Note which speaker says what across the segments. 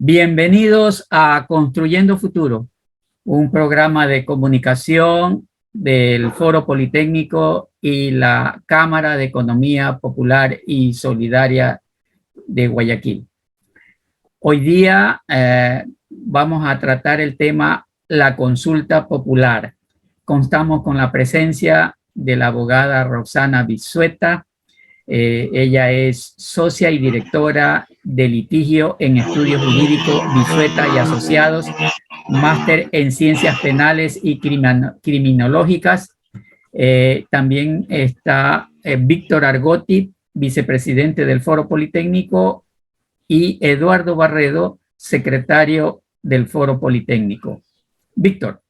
Speaker 1: Bienvenidos a Construyendo Futuro, un programa de comunicación del Foro Politécnico y la Cámara de Economía Popular y Solidaria de Guayaquil. Hoy día vamos a tratar el tema la consulta popular. Contamos con la presencia de la abogada Roxana Vizueta. Ella es socia y directora de litigio en estudios jurídicos Vizueta y Asociados, máster en ciencias penales y criminológicas. También está Víctor Argotti, vicepresidente del Foro Politécnico, y Eduardo Barredo, secretario del Foro Politécnico. Víctor.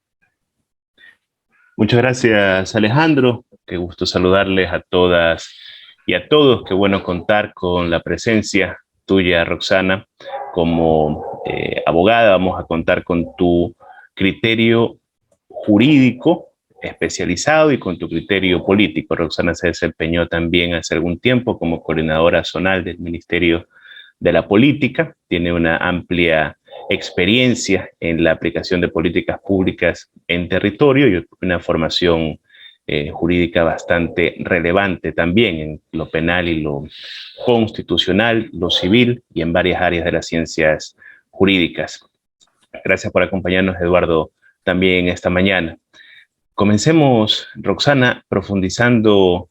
Speaker 2: Muchas gracias, Alejandro. Qué gusto saludarles a todas y a todos. Qué bueno contar con la presencia tuya, Roxana, como abogada. Vamos a contar con tu criterio jurídico especializado y con tu criterio político. Roxana se desempeñó también hace algún tiempo como coordinadora zonal del Ministerio de la Política. Tiene una amplia experiencia en la aplicación de políticas públicas en territorio y una formación jurídica bastante relevante también en lo penal y lo constitucional, lo civil y en varias áreas de las ciencias jurídicas. Gracias por acompañarnos, Eduardo, también esta mañana. Comencemos, Roxana, profundizando,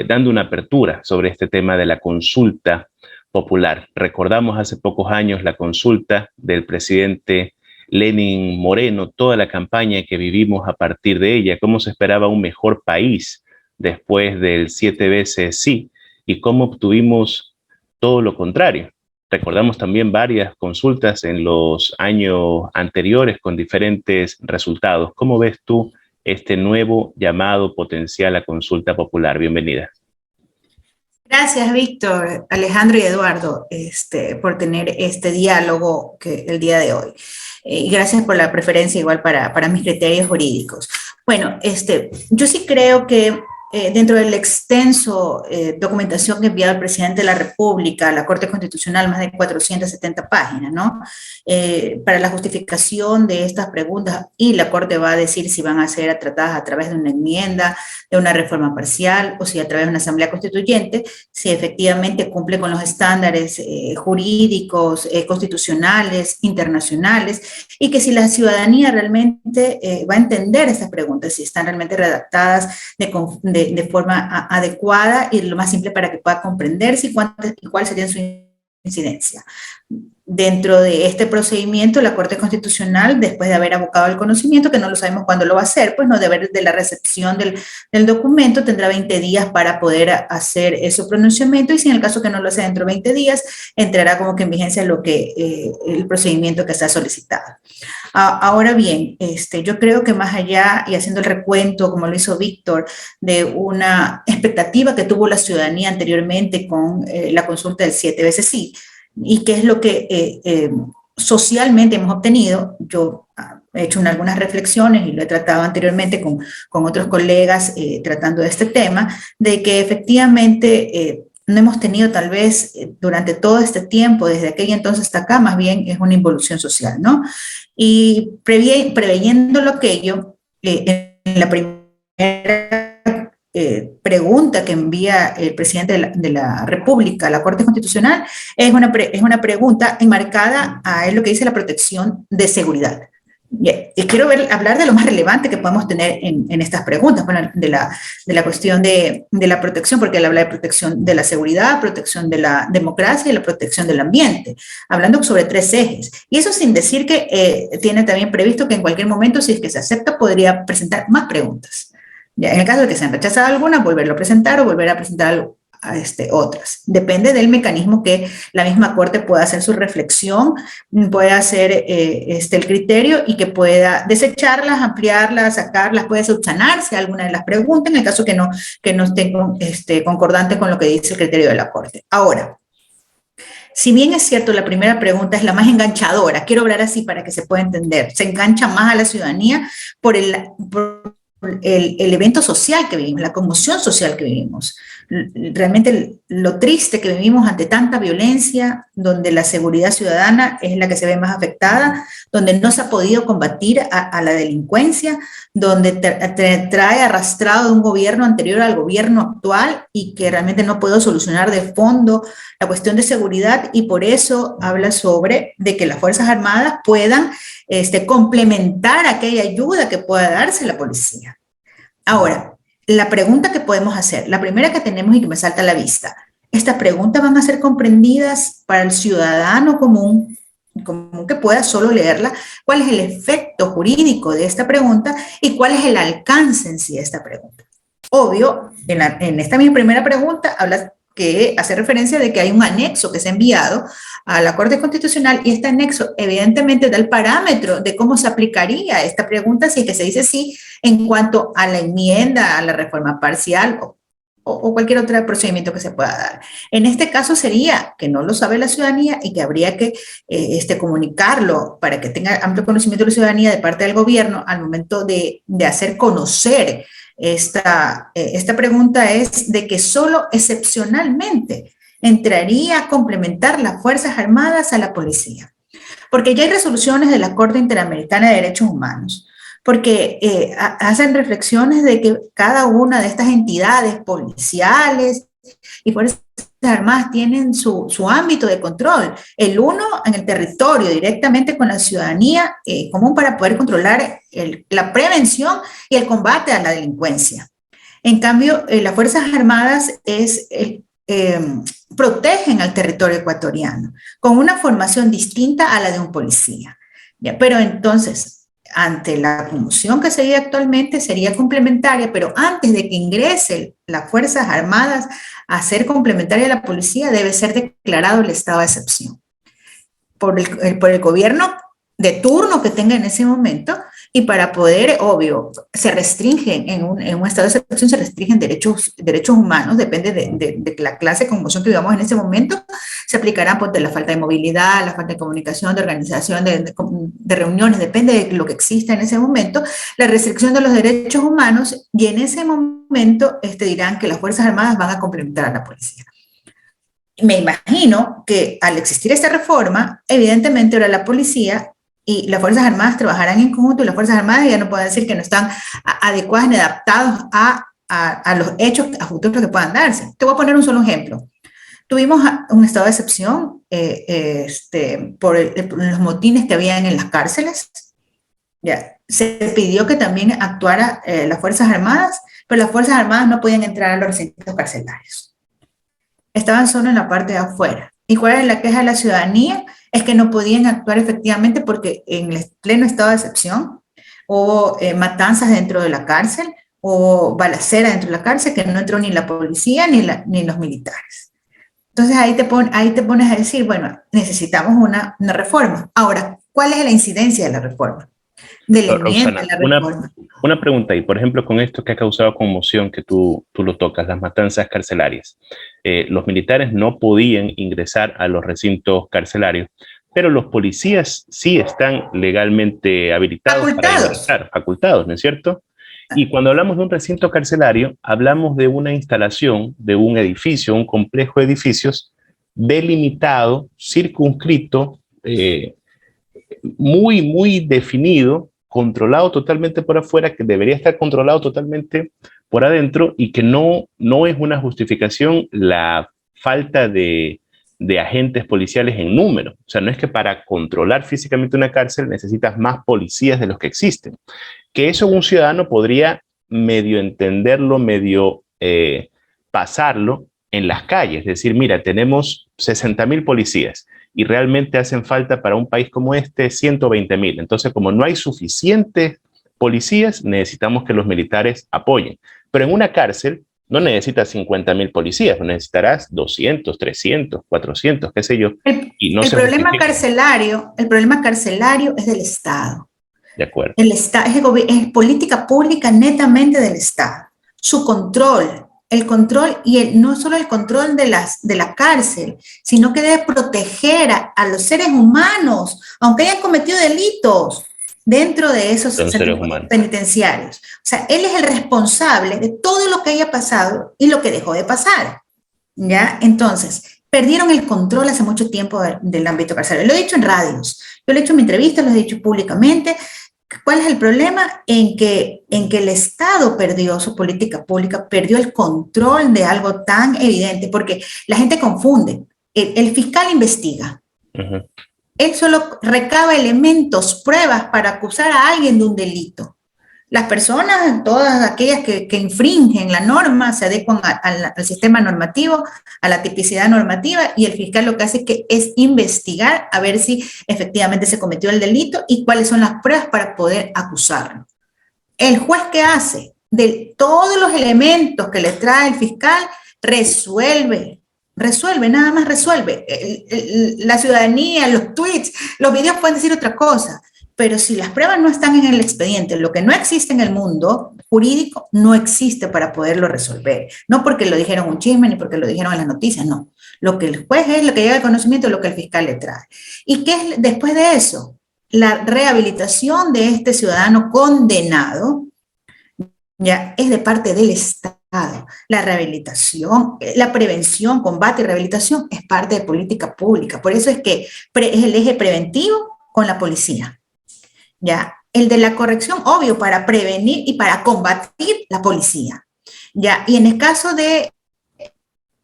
Speaker 2: dando una apertura sobre este tema de la consulta popular. Recordamos hace pocos años la consulta del presidente Lenín Moreno, toda la campaña que vivimos a partir de ella, cómo se esperaba un mejor país después del 7 veces sí y cómo obtuvimos todo lo contrario. Recordamos también varias consultas en los años anteriores con diferentes resultados. ¿Cómo ves tú este nuevo llamado potencial a consulta popular? Bienvenida.
Speaker 3: Gracias, Víctor, Alejandro y Eduardo, por tener este diálogo el día de hoy. Y gracias por la preferencia igual para mis criterios jurídicos. Bueno, yo sí creo que dentro del extenso documentación que enviado el presidente de la República a la Corte Constitucional, más de 470 páginas, ¿no? Para la justificación de estas preguntas, y la Corte va a decir si van a ser tratadas a través de una enmienda, de una reforma parcial, o si a través de una asamblea constituyente, si efectivamente cumple con los estándares jurídicos, constitucionales, internacionales, y que si la ciudadanía realmente va a entender estas preguntas, si están realmente redactadas de forma adecuada y lo más simple para que pueda comprenderse y cuál sería su incidencia. Dentro de este procedimiento, la Corte Constitucional, después de haber abocado el conocimiento, que no lo sabemos cuándo lo va a hacer, pues no de haber de la recepción del documento, tendrá 20 días para poder hacer ese pronunciamiento, y si en el caso que no lo hace dentro de 20 días, entrará como que en vigencia el procedimiento que está solicitado. Ahora bien, yo creo que más allá, y haciendo el recuento, como lo hizo Víctor, de una expectativa que tuvo la ciudadanía anteriormente con la consulta del 7 veces sí, y qué es lo que socialmente hemos obtenido. Yo he hecho algunas reflexiones y lo he tratado anteriormente con otros colegas tratando de este tema, de que efectivamente no hemos tenido tal vez durante todo este tiempo, desde aquel entonces hasta acá, más bien es una involución social, ¿no? Y preveyéndolo aquello, en la primera pregunta que envía el presidente de la República a la Corte Constitucional es una pregunta enmarcada a lo que dice la protección de seguridad. Y quiero hablar de lo más relevante que podemos tener en estas preguntas, bueno, de la cuestión de la protección, porque él habla de protección de la seguridad, protección de la democracia y la protección del ambiente, hablando sobre 3 ejes. Y eso sin decir que tiene también previsto que en cualquier momento, si es que se acepta, podría presentar más preguntas. Ya, en el caso de que sean rechazadas algunas, volverlo a presentar o volver a presentar otras. Depende del mecanismo que la misma Corte pueda hacer su reflexión, pueda hacer el criterio y que pueda desecharlas, ampliarlas, sacarlas, puede subsanarse alguna de las preguntas en el caso que no estén concordante con lo que dice el criterio de la Corte. Ahora, si bien es cierto, la primera pregunta es la más enganchadora, quiero hablar así para que se pueda entender, se engancha más a la ciudadanía por el evento social que vivimos, la conmoción social que vivimos, realmente lo triste que vivimos ante tanta violencia, donde la seguridad ciudadana es la que se ve más afectada, donde no se ha podido combatir a la delincuencia, donde trae arrastrado de un gobierno anterior al gobierno actual y que realmente no puede solucionar de fondo la cuestión de seguridad, y por eso habla sobre de que las Fuerzas Armadas puedan complementar aquella ayuda que pueda darse la policía. Ahora, la pregunta que podemos hacer, la primera que tenemos y que me salta a la vista, ¿estas preguntas van a ser comprendidas para el ciudadano común que pueda solo leerla? ¿Cuál es el efecto jurídico de esta pregunta y cuál es el alcance en sí de esta pregunta? Obvio, en esta misma primera pregunta habla que hace referencia de que hay un anexo que se ha enviado a la Corte Constitucional, y este anexo evidentemente da el parámetro de cómo se aplicaría esta pregunta si es que se dice sí en cuanto a la enmienda, a la reforma parcial o cualquier otro procedimiento que se pueda dar. En este caso sería que no lo sabe la ciudadanía y que habría que comunicarlo para que tenga amplio conocimiento de la ciudadanía de parte del gobierno al momento de hacer conocer esta pregunta, es de que solo excepcionalmente entraría a complementar las Fuerzas Armadas a la policía. Porque ya hay resoluciones de la Corte Interamericana de Derechos Humanos, porque hacen reflexiones de que cada una de estas entidades policiales y Fuerzas Armadas tienen su ámbito de control. El uno en el territorio, directamente con la ciudadanía común, para poder controlar la prevención y el combate a la delincuencia. En cambio, las Fuerzas Armadas protegen al territorio ecuatoriano con una formación distinta a la de un policía. ¿Ya? Pero entonces, ante la conmoción que se vive actualmente, sería complementaria, pero antes de que ingrese las Fuerzas Armadas a ser complementaria a la policía, debe ser declarado el estado de excepción por el gobierno de turno que tenga en ese momento, y para poder, obvio, se restringen en un estado de excepción, se restringen derechos humanos, depende de la clase de conmoción que vivamos en ese momento, se aplicará pues, de la falta de movilidad, la falta de comunicación, de organización, de reuniones, depende de lo que exista en ese momento, la restricción de los derechos humanos, y en ese momento dirán que las Fuerzas Armadas van a complementar a la policía. Me imagino que al existir esta reforma, evidentemente ahora la policía y las Fuerzas Armadas trabajarán en conjunto, y las Fuerzas Armadas ya no pueden decir que no están adecuadas ni adaptados a los hechos a futuros que puedan darse. Te voy a poner un solo ejemplo. Tuvimos un estado de excepción por los motines que habían en las cárceles. Ya, se pidió que también actuara las Fuerzas Armadas, pero las Fuerzas Armadas no podían entrar a los recintos carcelarios. Estaban solo en la parte de afuera. ¿Y cuál es la queja de la ciudadanía? Es que no podían actuar efectivamente porque en el pleno estado de excepción hubo matanzas dentro de la cárcel, o balacera dentro de la cárcel, que no entró ni la policía ni los militares. Entonces ahí te pones a decir, bueno, necesitamos una reforma. Ahora, ¿cuál es la incidencia de la reforma?
Speaker 2: Roxana, una pregunta ahí, por ejemplo, con esto que ha causado conmoción, que tú lo tocas, las matanzas carcelarias. Los militares no podían ingresar a los recintos carcelarios, pero los policías sí están legalmente habilitados para ingresar, facultados, ¿no es cierto? Y cuando hablamos de un recinto carcelario, hablamos de una instalación, de un edificio, un complejo de edificios delimitado, circunscrito, muy definido, controlado totalmente por afuera, que debería estar controlado totalmente por adentro, y que no es una justificación la falta de agentes policiales en número. O sea, no es que para controlar físicamente una cárcel necesitas más policías de los que existen. Que eso un ciudadano podría medio entenderlo, medio pasarlo en las calles. Es decir, mira, tenemos 60.000 policías y realmente hacen falta para un país como este 120.000. Entonces, como no hay suficientes policías, necesitamos que los militares apoyen. Pero en una cárcel no necesitas 50.000 policías, necesitarás 200, 300, 400, qué sé yo. Y no
Speaker 3: el problema carcelario es del Estado.
Speaker 2: De acuerdo.
Speaker 3: El Estado es política pública netamente del Estado. Su control, el control, y no solo el control de la cárcel, sino que debe proteger a los seres humanos, aunque hayan cometido delitos. dentro de esos
Speaker 2: seres humanos
Speaker 3: penitenciarios. O sea, él es el responsable de todo lo que haya pasado y lo que dejó de pasar, ¿ya? Entonces, perdieron el control hace mucho tiempo del ámbito carcelario. Lo he dicho en radios, yo lo he dicho en mi entrevista, lo he dicho públicamente. ¿Cuál es el problema? En que el Estado perdió su política pública, perdió el control de algo tan evidente, porque la gente confunde. El fiscal investiga. Uh-huh. Él solo recaba elementos, pruebas para acusar a alguien de un delito. Las personas, todas aquellas que infringen la norma, se adecuan al sistema normativo, a la tipicidad normativa, y el fiscal lo que hace es investigar a ver si efectivamente se cometió el delito y cuáles son las pruebas para poder acusarlo. El juez, ¿qué hace? De todos los elementos que le trae el fiscal, resuelve, nada más resuelve. La ciudadanía, los tweets, los videos pueden decir otra cosa, pero si las pruebas no están en el expediente, lo que no existe en el mundo jurídico no existe para poderlo resolver. No porque lo dijeron un chisme ni porque lo dijeron en las noticias, no. Lo que el juez es, lo que llega al conocimiento es lo que el fiscal le trae. ¿Y qué es después de eso? La rehabilitación de este ciudadano condenado ya es de parte del Estado. La rehabilitación, la prevención, combate y rehabilitación es parte de política pública. Por eso es que es el eje preventivo con la policía. ¿Ya? El de la corrección, obvio, para prevenir y para combatir la policía. ¿Ya? Y en el caso de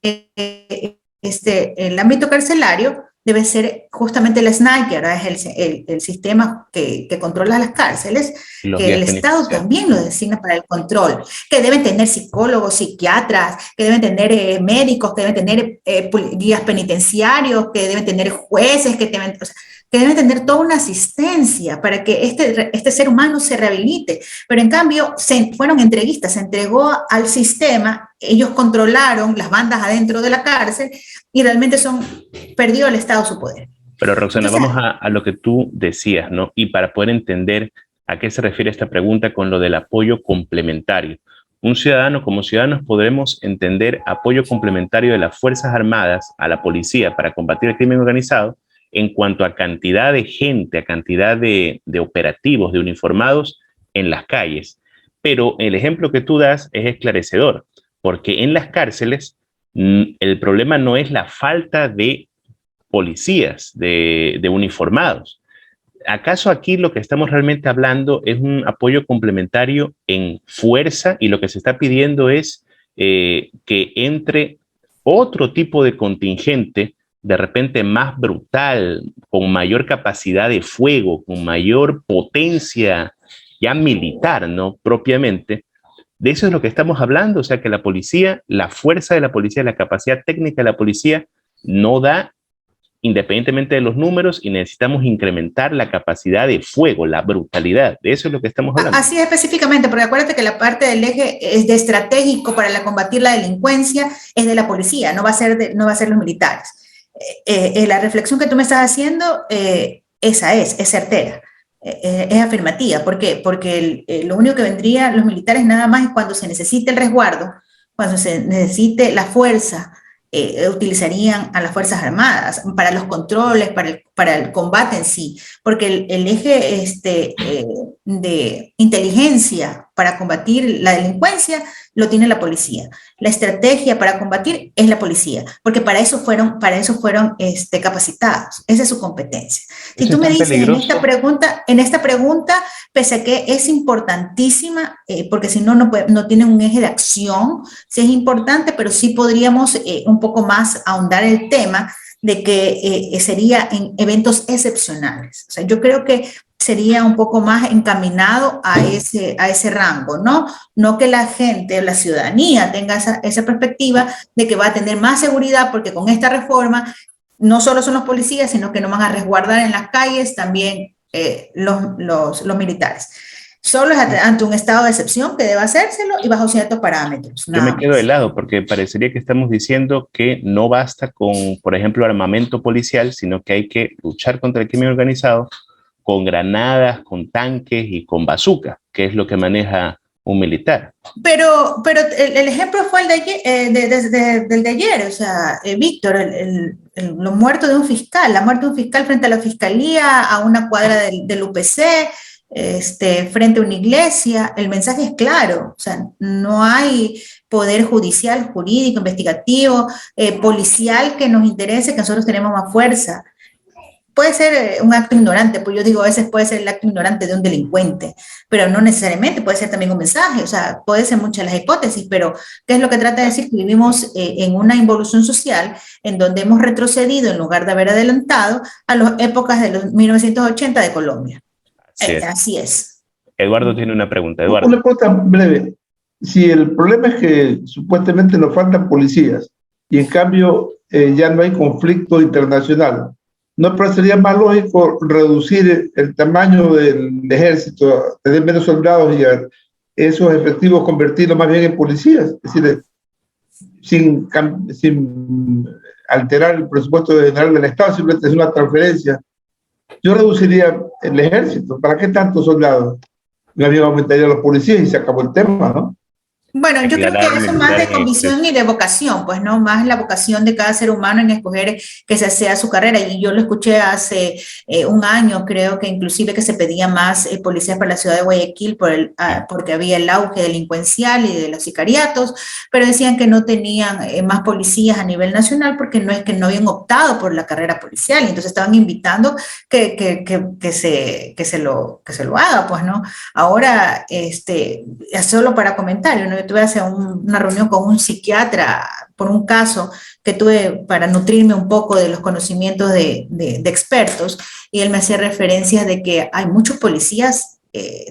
Speaker 3: el ámbito carcelario, debe ser justamente el SNAI, que ahora es el sistema que controla las cárceles, que el Estado también lo designa para el control, que deben tener psicólogos, psiquiatras, que deben tener médicos, que deben tener guías penitenciarios, que deben tener jueces, que deben tener toda una asistencia para que este ser humano se rehabilite. Pero en cambio, fueron entreguistas, se entregó al sistema, ellos controlaron las bandas adentro de la cárcel y realmente perdió el Estado su poder.
Speaker 2: Pero Roxana, vamos a lo que tú decías, ¿no? Y para poder entender a qué se refiere esta pregunta con lo del apoyo complementario. Como ciudadanos podremos entender apoyo complementario de las Fuerzas Armadas a la policía para combatir el crimen organizado en cuanto a cantidad de gente, a cantidad de operativos, de uniformados en las calles. Pero el ejemplo que tú das es esclarecedor, porque en las cárceles el problema no es la falta de policías, de uniformados. ¿Acaso aquí lo que estamos realmente hablando es un apoyo complementario en fuerza y lo que se está pidiendo es que entre otro tipo de contingente de repente más brutal, con mayor capacidad de fuego, con mayor potencia ya militar, ¿no? Propiamente. De eso es lo que estamos hablando, o sea que la policía, la fuerza de la policía, la capacidad técnica de la policía no da independientemente de los números y necesitamos incrementar la capacidad de fuego, la brutalidad. De eso es lo que estamos hablando.
Speaker 3: Así específicamente, porque acuérdate que la parte del eje es de estratégico para combatir la delincuencia es de la policía, no va a ser los militares. La reflexión que tú me estás haciendo, esa es certera, es afirmativa. ¿Por qué? Porque lo único que vendría los militares nada más es cuando se necesite el resguardo, cuando se necesite la fuerza, utilizarían a las Fuerzas Armadas para los controles, para el combate en sí, porque el eje de inteligencia para combatir la delincuencia lo tiene la policía. La estrategia para combatir es la policía, porque para eso fueron capacitados. Esa es su competencia. Si tú me dices en esta pregunta, pese a que es importantísima, porque si no tiene un eje de acción, sí es importante, pero sí podríamos un poco más ahondar el tema de que sería en eventos excepcionales. O sea, yo creo que sería un poco más encaminado a ese rango, ¿no? No que la gente, la ciudadanía tenga esa perspectiva de que va a tener más seguridad porque con esta reforma no solo son los policías, sino que nos van a resguardar en las calles también los militares. Solo es ante un estado de excepción que debe hacérselo y bajo ciertos parámetros.
Speaker 2: Yo me quedo de lado porque parecería que estamos diciendo que no basta con, por ejemplo, armamento policial, sino que hay que luchar contra el crimen organizado con granadas, con tanques y con bazooka, que es lo que maneja un militar.
Speaker 3: Pero el ejemplo fue el del de ayer, o sea, Víctor, lo muerto de un fiscal, la muerte de un fiscal frente a la fiscalía, a una cuadra del UPC, frente a una iglesia, el mensaje es claro, o sea, no hay poder judicial, jurídico, investigativo, policial que nos interese, que nosotros tenemos más fuerza. Puede ser un acto ignorante, pues yo digo, a veces puede ser el acto ignorante de un delincuente, pero no necesariamente, puede ser también un mensaje, o sea, puede ser muchas las hipótesis, pero ¿qué es lo que trata de decir? Que vivimos en una involución social en donde hemos retrocedido en lugar de haber adelantado a las épocas de los 1980 de Colombia. Así es.
Speaker 2: Eduardo tiene una pregunta. Eduardo.
Speaker 4: Una pregunta breve. Si el problema es que supuestamente nos faltan policías y en cambio ya no hay conflicto internacional, ¿no parecería más lógico reducir el tamaño del ejército, tener menos soldados y esos efectivos convertirlos más bien en policías? Es decir, sin alterar el presupuesto general del Estado, simplemente es una transferencia. Yo reduciría el ejército. ¿Para qué tantos soldados? Más bien aumentaría los policías y se acabó el tema, ¿no?
Speaker 3: Bueno, yo creo que eso es más de convicción y de vocación, pues no, más la vocación de cada ser humano en escoger que esa sea su carrera. Y yo lo escuché hace un año, creo que inclusive que se pedía más policías para la ciudad de Guayaquil porque había el auge delincuencial y de los sicariatos, pero decían que no tenían más policías a nivel nacional porque no es que no habían optado por la carrera policial, y entonces estaban invitando que se lo haga, pues no. Ahora, solo para comentar, ¿no? Yo tuve hace una reunión con un psiquiatra por un caso que tuve para nutrirme un poco de los conocimientos de expertos, y él me hacía referencias de que hay muchos policías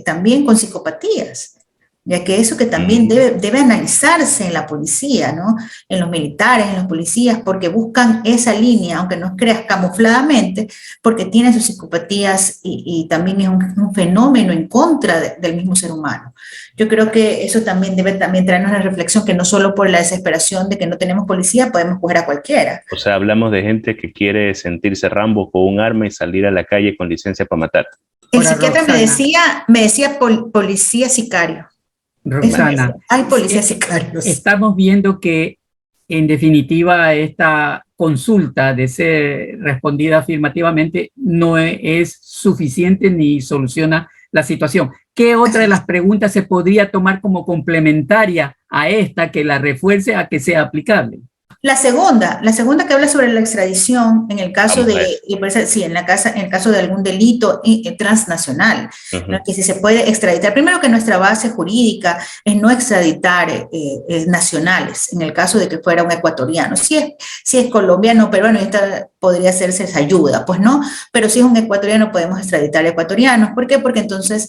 Speaker 3: también con psicopatías, ya que eso que también debe analizarse en la policía, ¿no? En los militares, en los policías, porque buscan esa línea, aunque no creas camufladamente, porque tienen sus psicopatías y también es un fenómeno en contra del mismo ser humano. Yo creo que eso también debe traernos la reflexión que no solo por la desesperación de que no tenemos policía podemos coger a cualquiera.
Speaker 2: O sea, hablamos de gente que quiere sentirse Rambo con un arma y salir a la calle con licencia para matar.
Speaker 3: El psiquiatra me decía policía sicario.
Speaker 1: Roxana,
Speaker 3: hay policías sicarios.
Speaker 1: Estamos viendo que, en definitiva, esta consulta de ser respondida afirmativamente no es suficiente ni soluciona la situación. ¿Qué otra de las preguntas se podría tomar como complementaria a esta que la refuerce a que sea aplicable?
Speaker 3: La segunda que habla sobre la extradición en el caso en el caso de algún delito transnacional, ¿no? Que si se puede extraditar. Primero, que nuestra base jurídica es no extraditar nacionales, en el caso de que fuera un ecuatoriano. Si es colombiano, peruano, esta podría hacerse esa ayuda, pues no, pero si es un ecuatoriano podemos extraditar ecuatorianos. ¿Por qué? Porque entonces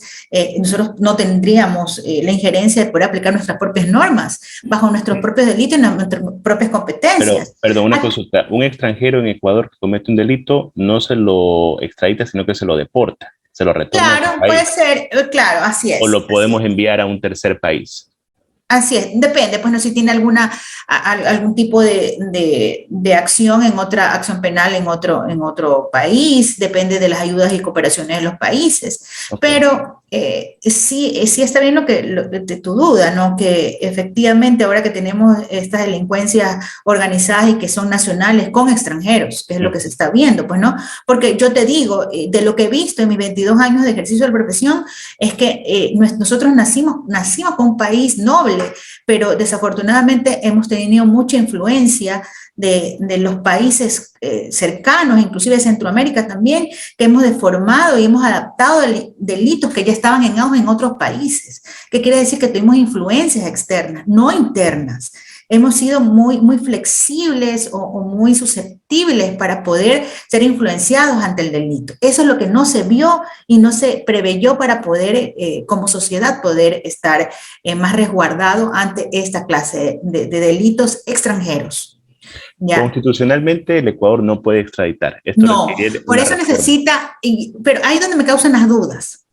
Speaker 3: nosotros no tendríamos la injerencia de poder aplicar nuestras propias normas bajo nuestros propios delitos y nuestras propias competencias.
Speaker 2: Pero, perdón, una consulta. Un extranjero en Ecuador que comete un delito no se lo extradita, sino que se lo deporta, se lo retorna.
Speaker 3: Claro, puede ser, claro, así es.
Speaker 2: O lo podemos enviar a un tercer país.
Speaker 3: Así es, depende, pues no, si tiene algún tipo de acción en otra acción penal en otro país, depende de las ayudas y cooperaciones de los países. Okay. Pero sí está bien de tu duda, ¿no? Que efectivamente ahora que tenemos estas delincuencias organizadas y que son nacionales con extranjeros, que es lo que se está viendo, pues, ¿no? Porque yo te digo, de lo que he visto en mis 22 años de ejercicio de la profesión, es que nosotros nacimos con un país noble, pero desafortunadamente hemos tenido mucha influencia de los países cercanos, inclusive de Centroamérica también, que hemos deformado y hemos adaptado delitos que ya estaban en auge en otros países. ¿Qué quiere decir? Que tuvimos influencias externas, no internas. Hemos sido muy flexibles o muy susceptibles para poder ser influenciados ante el delito. Eso es lo que no se vio y no se preveyó para poder, como sociedad, poder estar más resguardado ante esta clase de delitos extranjeros.
Speaker 2: Ya. Constitucionalmente el Ecuador no puede extraditar. Esto
Speaker 3: no, por eso necesita, pero ahí es donde me causan las dudas.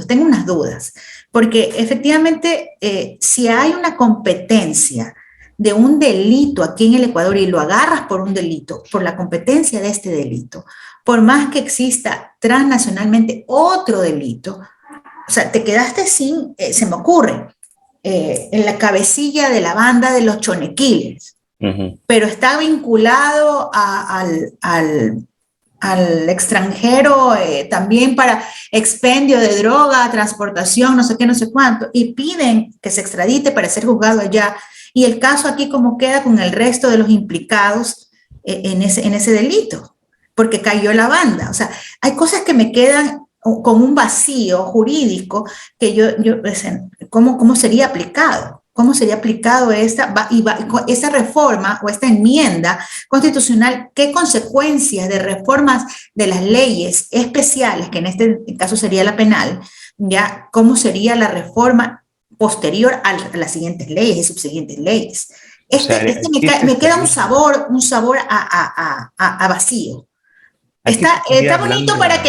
Speaker 3: Tengo unas dudas, porque efectivamente si hay una competencia de un delito aquí en el Ecuador y lo agarras por un delito, por la competencia de este delito, por más que exista transnacionalmente otro delito, o sea, te quedaste sin, se me ocurre, en la cabecilla de la banda de los chonequiles, pero está vinculado al al extranjero también para expendio de droga, transportación, no sé qué, no sé cuánto, y piden que se extradite para ser juzgado allá. Y el caso aquí como queda con el resto de los implicados en ese delito, porque cayó la banda. O sea, hay cosas que me quedan con un vacío jurídico que ¿cómo sería aplicado? ¿Cómo sería aplicado esa reforma o esta enmienda constitucional? ¿Qué consecuencias de reformas de las leyes especiales, que en este caso sería la penal, ya cómo sería la reforma posterior a las siguientes leyes y subsiguientes leyes? Me queda un sabor a vacío. Está bonito para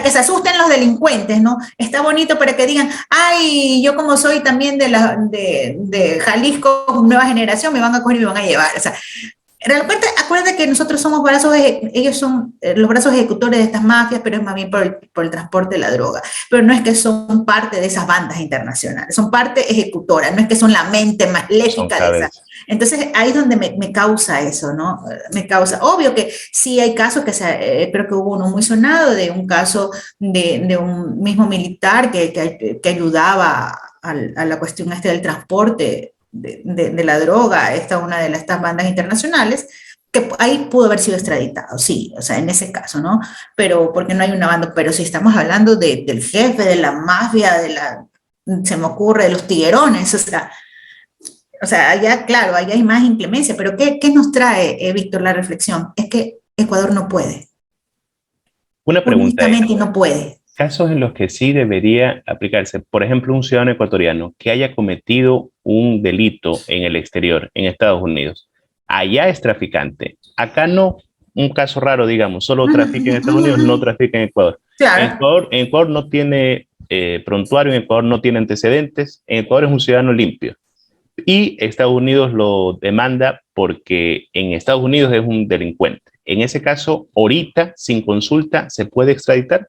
Speaker 3: que se asusten los delincuentes, ¿no? Está bonito para que digan, ay, yo como soy también de Jalisco, nueva generación, me van a coger y me van a llevar. O sea, realmente acuérdate que nosotros somos ellos son los brazos ejecutores de estas mafias, pero es más bien por el transporte de la droga. Pero no es que son parte de esas bandas internacionales, son parte ejecutora, no es que son la mente maléfica de esas. Entonces ahí es donde me causa eso, ¿no? Me causa, obvio que sí hay casos creo que hubo uno muy sonado de un caso de un mismo militar que ayudaba a la cuestión del transporte de la droga, una de estas bandas internacionales, que ahí pudo haber sido extraditado, sí, o sea, en ese caso, ¿no? Pero porque no hay una banda, pero si estamos hablando del jefe, de la mafia, se me ocurre, de los tiguerones, o sea, allá, claro, allá hay más inclemencia, pero ¿qué nos trae, Víctor, la reflexión? Es que Ecuador no puede.
Speaker 2: Una pregunta.
Speaker 3: No puede.
Speaker 2: Casos en los que sí debería aplicarse, por ejemplo, un ciudadano ecuatoriano que haya cometido un delito en el exterior, en Estados Unidos, allá es traficante, acá no, un caso raro, digamos, solo trafica en Estados Unidos, no trafica en Ecuador. Claro. En Ecuador no tiene prontuario, en Ecuador no tiene antecedentes, en Ecuador es un ciudadano limpio. Y Estados Unidos lo demanda porque en Estados Unidos es un delincuente. En ese caso, ahorita, sin consulta, ¿se puede extraditar?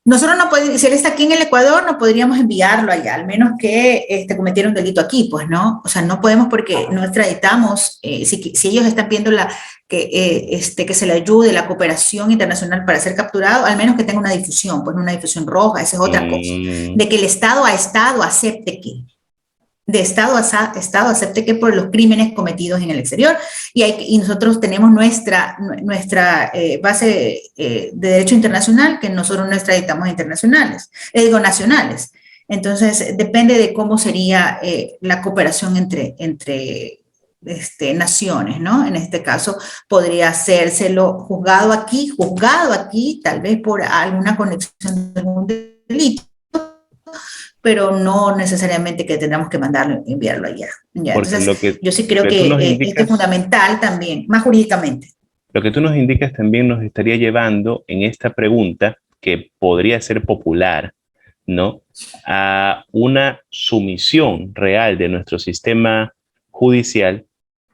Speaker 3: Nosotros no podemos, si él está aquí en el Ecuador, no podríamos enviarlo allá, al menos que cometiera un delito aquí, pues, ¿no? O sea, no podemos porque no extraditamos, si ellos están pidiendo que se le ayude la cooperación internacional para ser capturado, al menos que tenga una difusión, pues una difusión roja, esa es otra cosa, de que el Estado a Estado acepte que, de Estado a Estado acepte que por los crímenes cometidos en el exterior, y nosotros tenemos nuestra base de derecho internacional, que nosotros no extraditamos nacionales. Entonces, depende de cómo sería la cooperación entre naciones, ¿no? En este caso, podría hacérselo juzgado aquí, tal vez por alguna conexión de algún delito, pero no necesariamente que tengamos que enviarlo allá. ¿Ya? Entonces, yo sí creo que esto es fundamental también, más jurídicamente.
Speaker 2: Lo que tú nos indicas también nos estaría llevando en esta pregunta, que podría ser popular, ¿no?, a una sumisión real de nuestro sistema judicial.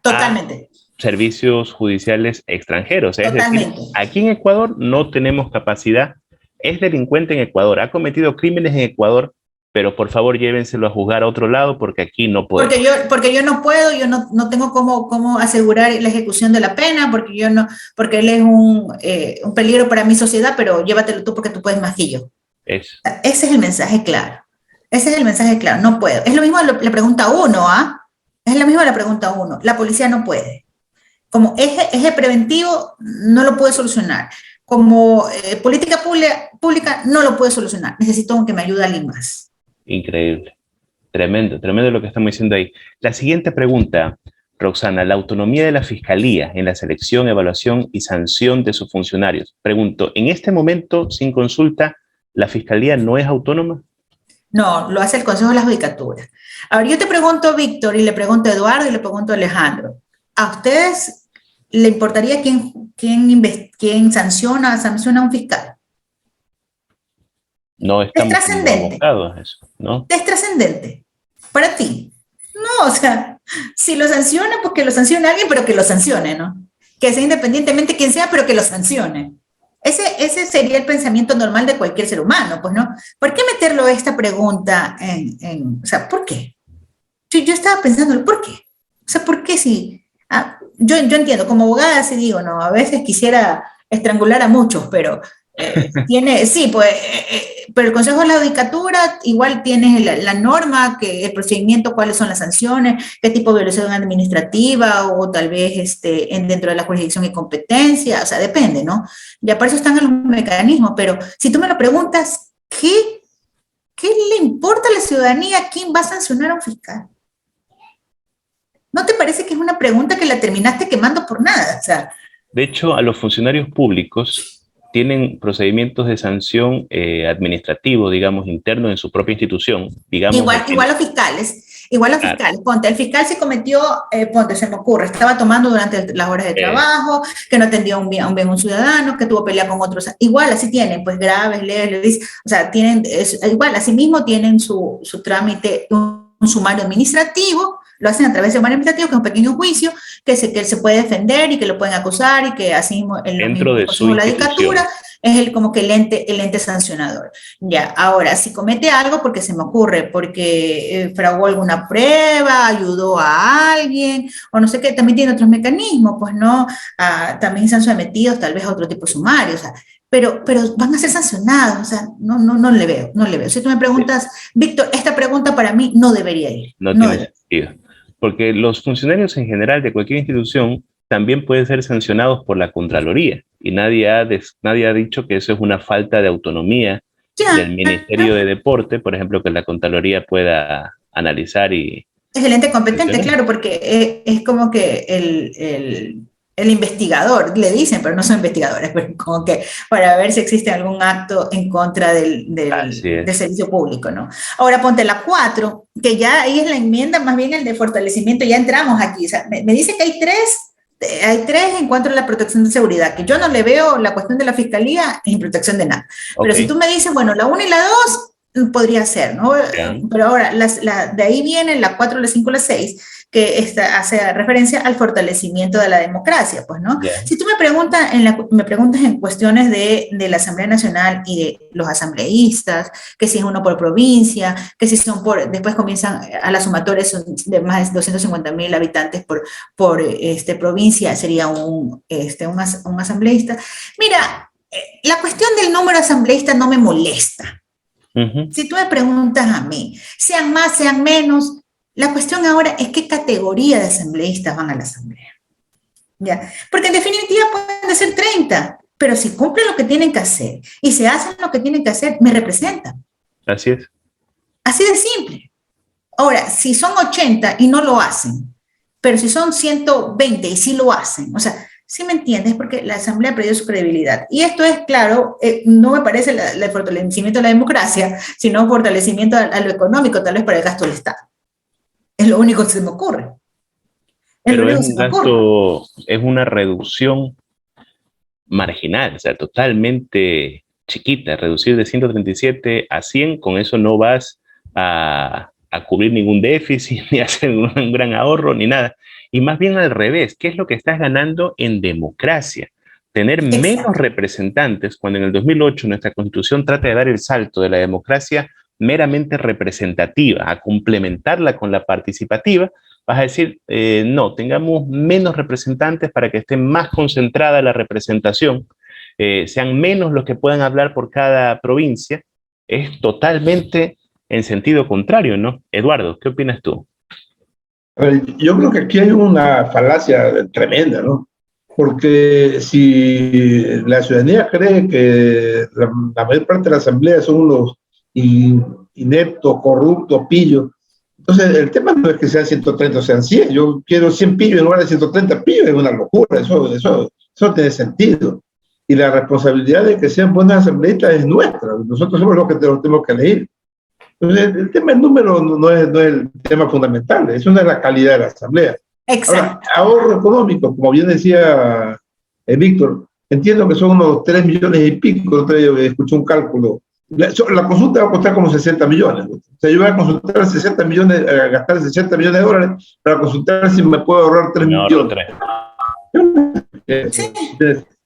Speaker 3: Totalmente.
Speaker 2: A servicios judiciales extranjeros.
Speaker 3: Totalmente.
Speaker 2: Es decir, aquí en Ecuador no tenemos capacidad. Es delincuente en Ecuador, ha cometido crímenes en Ecuador, pero por favor llévenselo a juzgar a otro lado porque aquí no puedo.
Speaker 3: Porque yo no puedo, yo no tengo cómo asegurar la ejecución de la pena, porque él es un peligro para mi sociedad, pero llévatelo tú porque tú puedes más que yo. Ese es el mensaje claro. Ese es el mensaje claro, no puedo. Es lo mismo la pregunta 1, ¿ah? Es lo mismo la pregunta 1. La policía no puede. Como eje preventivo, no lo puede solucionar. Como política pública, no lo puede solucionar. Necesito que me ayude alguien más.
Speaker 2: Increíble. Tremendo lo que estamos diciendo ahí. La siguiente pregunta, Roxana, la autonomía de la Fiscalía en la selección, evaluación y sanción de sus funcionarios. Pregunto, ¿en este momento, sin consulta, la Fiscalía no es autónoma?
Speaker 3: No, lo hace el Consejo de la Judicatura. Ahora, yo te pregunto, Víctor, y le pregunto a Eduardo, y le pregunto a Alejandro, ¿a ustedes le importaría quién sanciona a un fiscal?
Speaker 2: No estamos
Speaker 3: abocados a eso, ¿no? Es trascendente. Para ti. No, o sea, si lo sanciona, pues que lo sancione alguien, pero que lo sancione, ¿no? Que sea independientemente quién sea, pero que lo sancione. Ese sería el pensamiento normal de cualquier ser humano, pues, ¿no? ¿Por qué meterlo esta pregunta o sea, ¿por qué? Yo estaba pensando, ¿por qué? O sea, ¿por qué si... yo entiendo, como abogada sí digo, no, a veces quisiera estrangular a muchos, pero sí, pues, pero el Consejo de la Judicatura igual tienes la norma, que el procedimiento, cuáles son las sanciones, qué tipo de violación administrativa o tal vez dentro de la jurisdicción y competencia, o sea, depende, ¿no? Ya por eso están los mecanismos, pero si tú me lo preguntas, ¿qué le importa a la ciudadanía quién va a sancionar a un fiscal? ¿No te parece que es una pregunta que la terminaste quemando por nada? O sea,
Speaker 2: de hecho, a los funcionarios públicos tienen procedimientos de sanción administrativo, digamos, interno en su propia institución. Digamos,
Speaker 3: igual los fiscales. Igual los fiscales, ponte, el fiscal se cometió, ponte, se me ocurre, estaba tomando durante las horas de trabajo, que no atendió un bien a un ciudadano, que tuvo pelea con otros, igual así tienen, pues graves, leves, o sea, tienen, igual, así mismo tienen su trámite, un sumario administrativo, lo hacen a través de un sumario administrativo, que es un pequeño juicio, que se puede defender y que lo pueden acusar y que así mismo
Speaker 2: dentro de su
Speaker 3: la judicatura es como que el ente sancionador. Ya, ahora, si comete algo, porque se me ocurre, porque fraguó alguna prueba, ayudó a alguien, o no sé qué, también tiene otros mecanismos, pues no, también están sometidos tal vez a otro tipo de sumario, o sea, pero van a ser sancionados, o sea, no le veo. Si tú me preguntas, Víctor, esta pregunta para mí no debería ir.
Speaker 2: No tiene sentido, porque los funcionarios en general de cualquier institución también pueden ser sancionados por la Contraloría, y nadie ha dicho que eso es una falta de autonomía del Ministerio de Deporte, por ejemplo, que la Contraloría pueda analizar y...
Speaker 3: Es el ente competente, claro, porque es como que el investigador, le dicen, pero no son investigadores, pero como que para ver si existe algún acto en contra del servicio público, ¿no? Ahora ponte la 4, que ya ahí es la enmienda, más bien el de fortalecimiento, ya entramos aquí, o sea, me dice que hay tres en cuanto a la protección de seguridad, que yo no le veo la cuestión de la fiscalía en protección de nada. Pero si tú me dices, bueno, la 1 y la 2 podría ser, ¿no? Pero ahora, de ahí vienen la 4, la 5, la 6, que hace referencia al fortalecimiento de la democracia, pues, ¿no? Si tú me preguntas en cuestiones de la Asamblea Nacional y de los asambleístas, que si es uno por provincia, que si son después comienzan a las sumatorias de más de 250,000 habitantes por provincia, sería un asambleísta. Mira, la cuestión del número de asambleístas no me molesta. Si tú me preguntas a mí, sean más, sean menos, la cuestión ahora es qué categoría de asambleístas van a la asamblea. ¿Ya? Porque en definitiva pueden ser 30, pero si cumplen lo que tienen que hacer y se hacen lo que tienen que hacer, me representan.
Speaker 2: Así es.
Speaker 3: Así de simple. Ahora, si son 80 y no lo hacen, pero si son 120 y sí lo hacen, o sea, ¿sí me entiendes? Porque la Asamblea perdió su credibilidad. Y esto es, claro, no me parece el fortalecimiento de la democracia, sino fortalecimiento a lo económico, tal vez para el gasto del Estado. Es lo único que se me ocurre.
Speaker 2: Pero es un gasto, es una reducción marginal, o sea, totalmente chiquita. Reducir de 137 a 100, con eso no vas a cubrir ningún déficit, ni hacer un gran ahorro, ni nada. Y más bien al revés, ¿qué es lo que estás ganando en democracia? Tener menos representantes, cuando en el 2008 nuestra Constitución trata de dar el salto de la democracia meramente representativa a complementarla con la participativa, vas a decir, no, tengamos menos representantes para que esté más concentrada la representación, sean menos los que puedan hablar por cada provincia. Es totalmente en sentido contrario, ¿no? Eduardo, ¿qué opinas tú?
Speaker 4: Yo creo que aquí hay una falacia tremenda, ¿no? Porque si la ciudadanía cree que la mayor parte de la asamblea son unos ineptos, corruptos, pillos, entonces el tema no es que sean 130 o sean 100, yo quiero 100 pillos en lugar de 130 pillos, es una locura, eso no tiene sentido. Y la responsabilidad de que sean buenas asambleístas es nuestra, nosotros somos los que tenemos que elegir. Entonces, el tema del número no es el tema fundamental, eso no es la calidad de la asamblea.
Speaker 3: Exacto.
Speaker 4: Ahora, ahorro económico, como bien decía Víctor, entiendo que son unos 3 millones y pico, escuché un cálculo. La consulta va a costar como 60 millones. O sea, yo voy a consultar 60 millones, a gastar 60 millones de dólares para consultar si me puedo ahorrar 3 millones.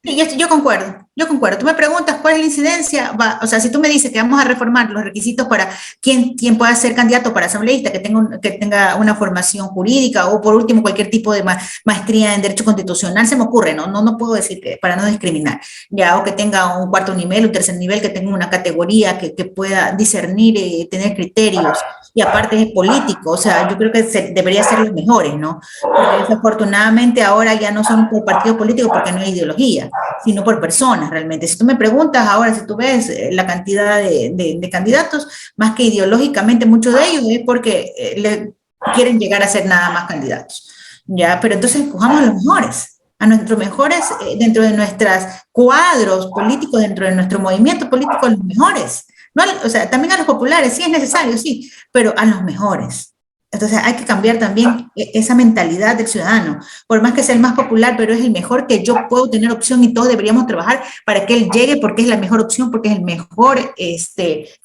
Speaker 3: Sí, yo concuerdo. Yo concuerdo. Tú me preguntas cuál es la incidencia, o sea, si tú me dices que vamos a reformar los requisitos para quién pueda ser candidato para asambleísta, que tenga una formación jurídica o por último cualquier tipo de maestría en derecho constitucional, se me ocurre, no puedo decir que para no discriminar, ya, o que tenga un cuarto nivel, un tercer nivel, que tenga una categoría que pueda discernir y tener criterios, y aparte es político, o sea, yo creo que debería ser los mejores, ¿no? Porque desafortunadamente ahora ya no son por partido político porque no hay ideología, sino por personas realmente. Si tú me preguntas ahora, si tú ves la cantidad de candidatos, más que ideológicamente muchos de ellos es porque le quieren llegar a ser nada más candidatos, ¿ya? Pero entonces escojamos a los mejores, a nuestros mejores dentro de nuestros cuadros políticos, dentro de nuestro movimiento político, los mejores. No, o sea, también a los populares, sí es necesario, sí, pero a los mejores. Entonces hay que cambiar también esa mentalidad del ciudadano. Por más que sea el más popular, pero es el mejor, que yo puedo tener opción y todos deberíamos trabajar para que él llegue porque es la mejor opción, porque es el mejor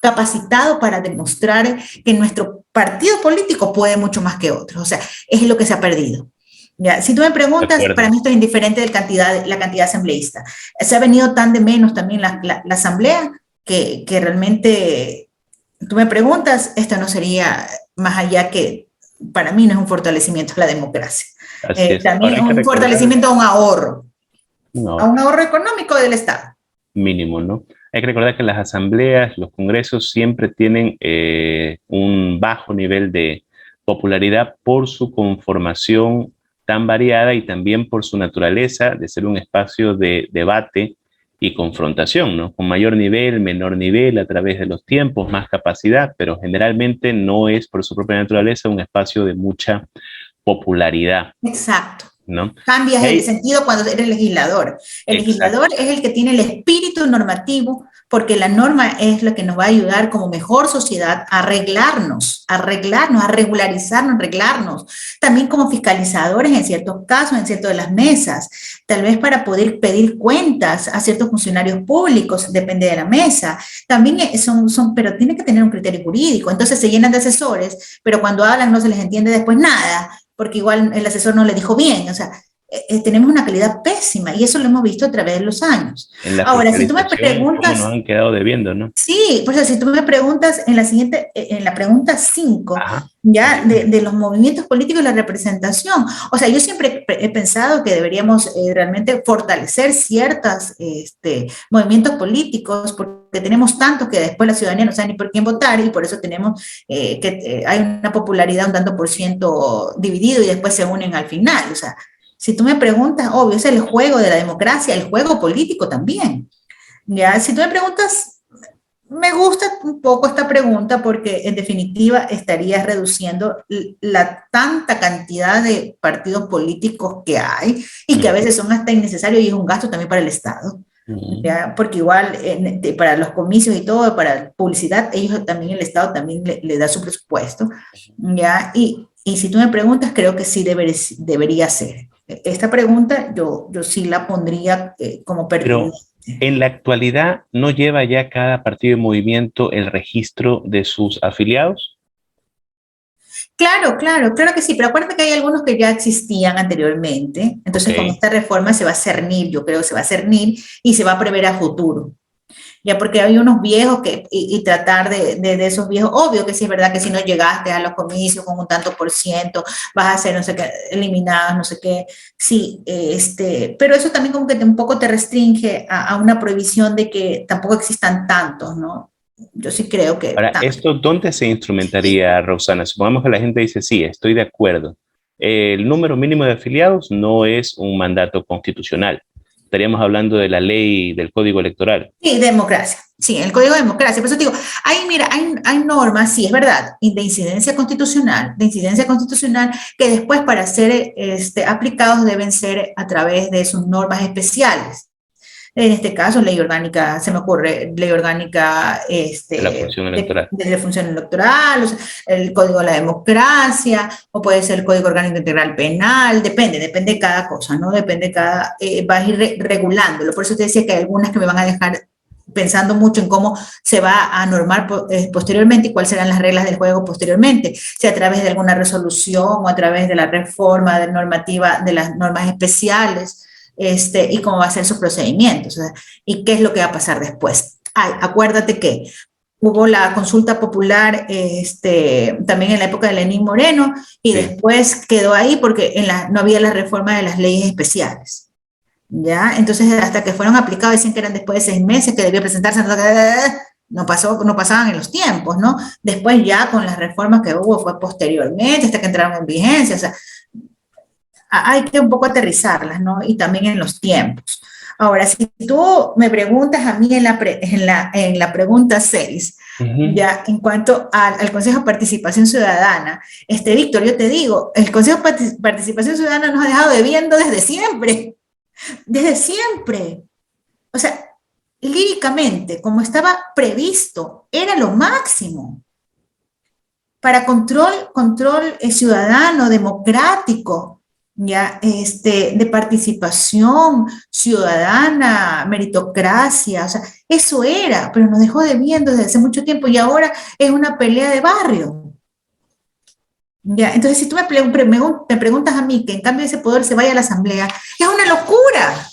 Speaker 3: capacitado para demostrar que nuestro partido político puede mucho más que otros. O sea, es lo que se ha perdido. Ya, si tú me preguntas, para mí esto es indiferente de la cantidad asambleísta. Se ha venido tan de menos también la asamblea que realmente, tú me preguntas, esto no sería más allá que, para mí no es un fortalecimiento de la democracia. También es un fortalecimiento a un ahorro. A un ahorro económico del Estado.
Speaker 2: Mínimo, ¿no? Hay que recordar que las asambleas, los congresos siempre tienen un bajo nivel de popularidad por su conformación tan variada y también por su naturaleza de ser un espacio de debate y confrontación, ¿no? Con mayor nivel, menor nivel, a través de los tiempos, más capacidad, pero generalmente no es por su propia naturaleza un espacio de mucha popularidad.
Speaker 3: Exacto.
Speaker 2: ¿No?
Speaker 3: Cambias el sentido cuando eres legislador. El legislador es el que tiene el espíritu normativo, porque la norma es lo que nos va a ayudar como mejor sociedad a arreglarnos, a regularizarnos, arreglarnos. También como fiscalizadores en ciertos casos, en ciertas de las mesas, tal vez para poder pedir cuentas a ciertos funcionarios públicos, depende de la mesa. También pero tienen que tener un criterio jurídico. Entonces se llenan de asesores, pero cuando hablan no se les entiende después nada, porque igual el asesor no le dijo bien, o sea, tenemos una calidad pésima y eso lo hemos visto a través de los años. Ahora, si tú me preguntas...
Speaker 2: Nos han quedado debiendo, ¿no?
Speaker 3: Sí, pues si tú me preguntas en la pregunta 5, ya, de los movimientos políticos y la representación, o sea, yo siempre he pensado que deberíamos realmente fortalecer ciertos movimientos políticos, porque tenemos tantos que después la ciudadanía no sabe ni por quién votar y por eso tenemos que hay una popularidad un tanto por ciento dividido y después se unen al final, o sea, si tú me preguntas, obvio, es el juego de la democracia, el juego político también. Ya, si tú me preguntas, me gusta un poco esta pregunta porque en definitiva estarías reduciendo la tanta cantidad de partidos políticos que hay y que a veces son hasta innecesarios y es un gasto también para el Estado. ¿Ya? Porque igual para los comicios y todo, para publicidad, ellos también, el Estado también le da su presupuesto. ¿Ya? Y si tú me preguntas, creo que sí debería ser. Esta pregunta yo sí la pondría como pertinente.
Speaker 2: Pero en la actualidad, ¿no lleva ya cada partido y movimiento el registro de sus afiliados?
Speaker 3: Claro que sí, pero acuérdate que hay algunos que ya existían anteriormente, entonces con esta reforma se va a cernir, yo creo que se va a cernir y se va a prever a futuro. Ya porque hay unos viejos y tratar de esos viejos, obvio que sí es verdad que si no llegaste a los comicios con un tanto por ciento, vas a ser no sé qué, eliminados, no sé qué, sí, pero eso también como que un poco te restringe a una prohibición de que tampoco existan tantos, ¿no? Yo sí creo que...
Speaker 2: Ahora, ¿esto dónde se instrumentaría, Roxana? Supongamos que la gente dice, sí, estoy de acuerdo. El número mínimo de afiliados no es un mandato constitucional. Estaríamos hablando de la ley del Código Electoral.
Speaker 3: Sí, democracia. Sí, el Código de Democracia. Por eso te digo, hay normas, sí, es verdad, de incidencia constitucional, que después para ser aplicados deben ser a través de sus normas especiales. En este caso, ley orgánica, se me ocurre, ley orgánica
Speaker 2: de la función electoral.
Speaker 3: De la función electoral, o sea, el Código de la Democracia, o puede ser el Código Orgánico Integral Penal, depende de cada cosa, ¿no? Depende va a ir regulándolo. Por eso te decía que hay algunas que me van a dejar pensando mucho en cómo se va a normar posteriormente y cuáles serán las reglas del juego posteriormente, si a través de alguna resolución o a través de la reforma de normativa de las normas especiales. y cómo va a ser su procedimiento, o sea, y qué es lo que va a pasar después. Acuérdate que hubo la consulta popular también en la época de Lenín Moreno y después quedó ahí porque no había la reforma de las leyes especiales. ¿Ya? Entonces, hasta que fueron aplicados, decían que eran después de 6 meses que debía presentarse, no pasaban en los tiempos, ¿no? Después ya con las reformas que hubo fue posteriormente, hasta que entraron en vigencia, o sea, hay que un poco aterrizarlas, ¿no? Y también en los tiempos. Ahora, si tú me preguntas a mí en la pregunta 6, ya en cuanto al Consejo de Participación Ciudadana, Víctor, yo te digo, el Consejo de Participación Ciudadana nos ha dejado debiendo desde siempre. Desde siempre. O sea, líricamente, como estaba previsto, era lo máximo. Para control ciudadano, democrático, ya, de participación ciudadana, meritocracia, o sea, eso era, pero nos dejó debiendo desde hace mucho tiempo y ahora es una pelea de barrio. Ya, entonces, si tú me preguntas a mí que en cambio ese poder se vaya a la Asamblea, es una locura.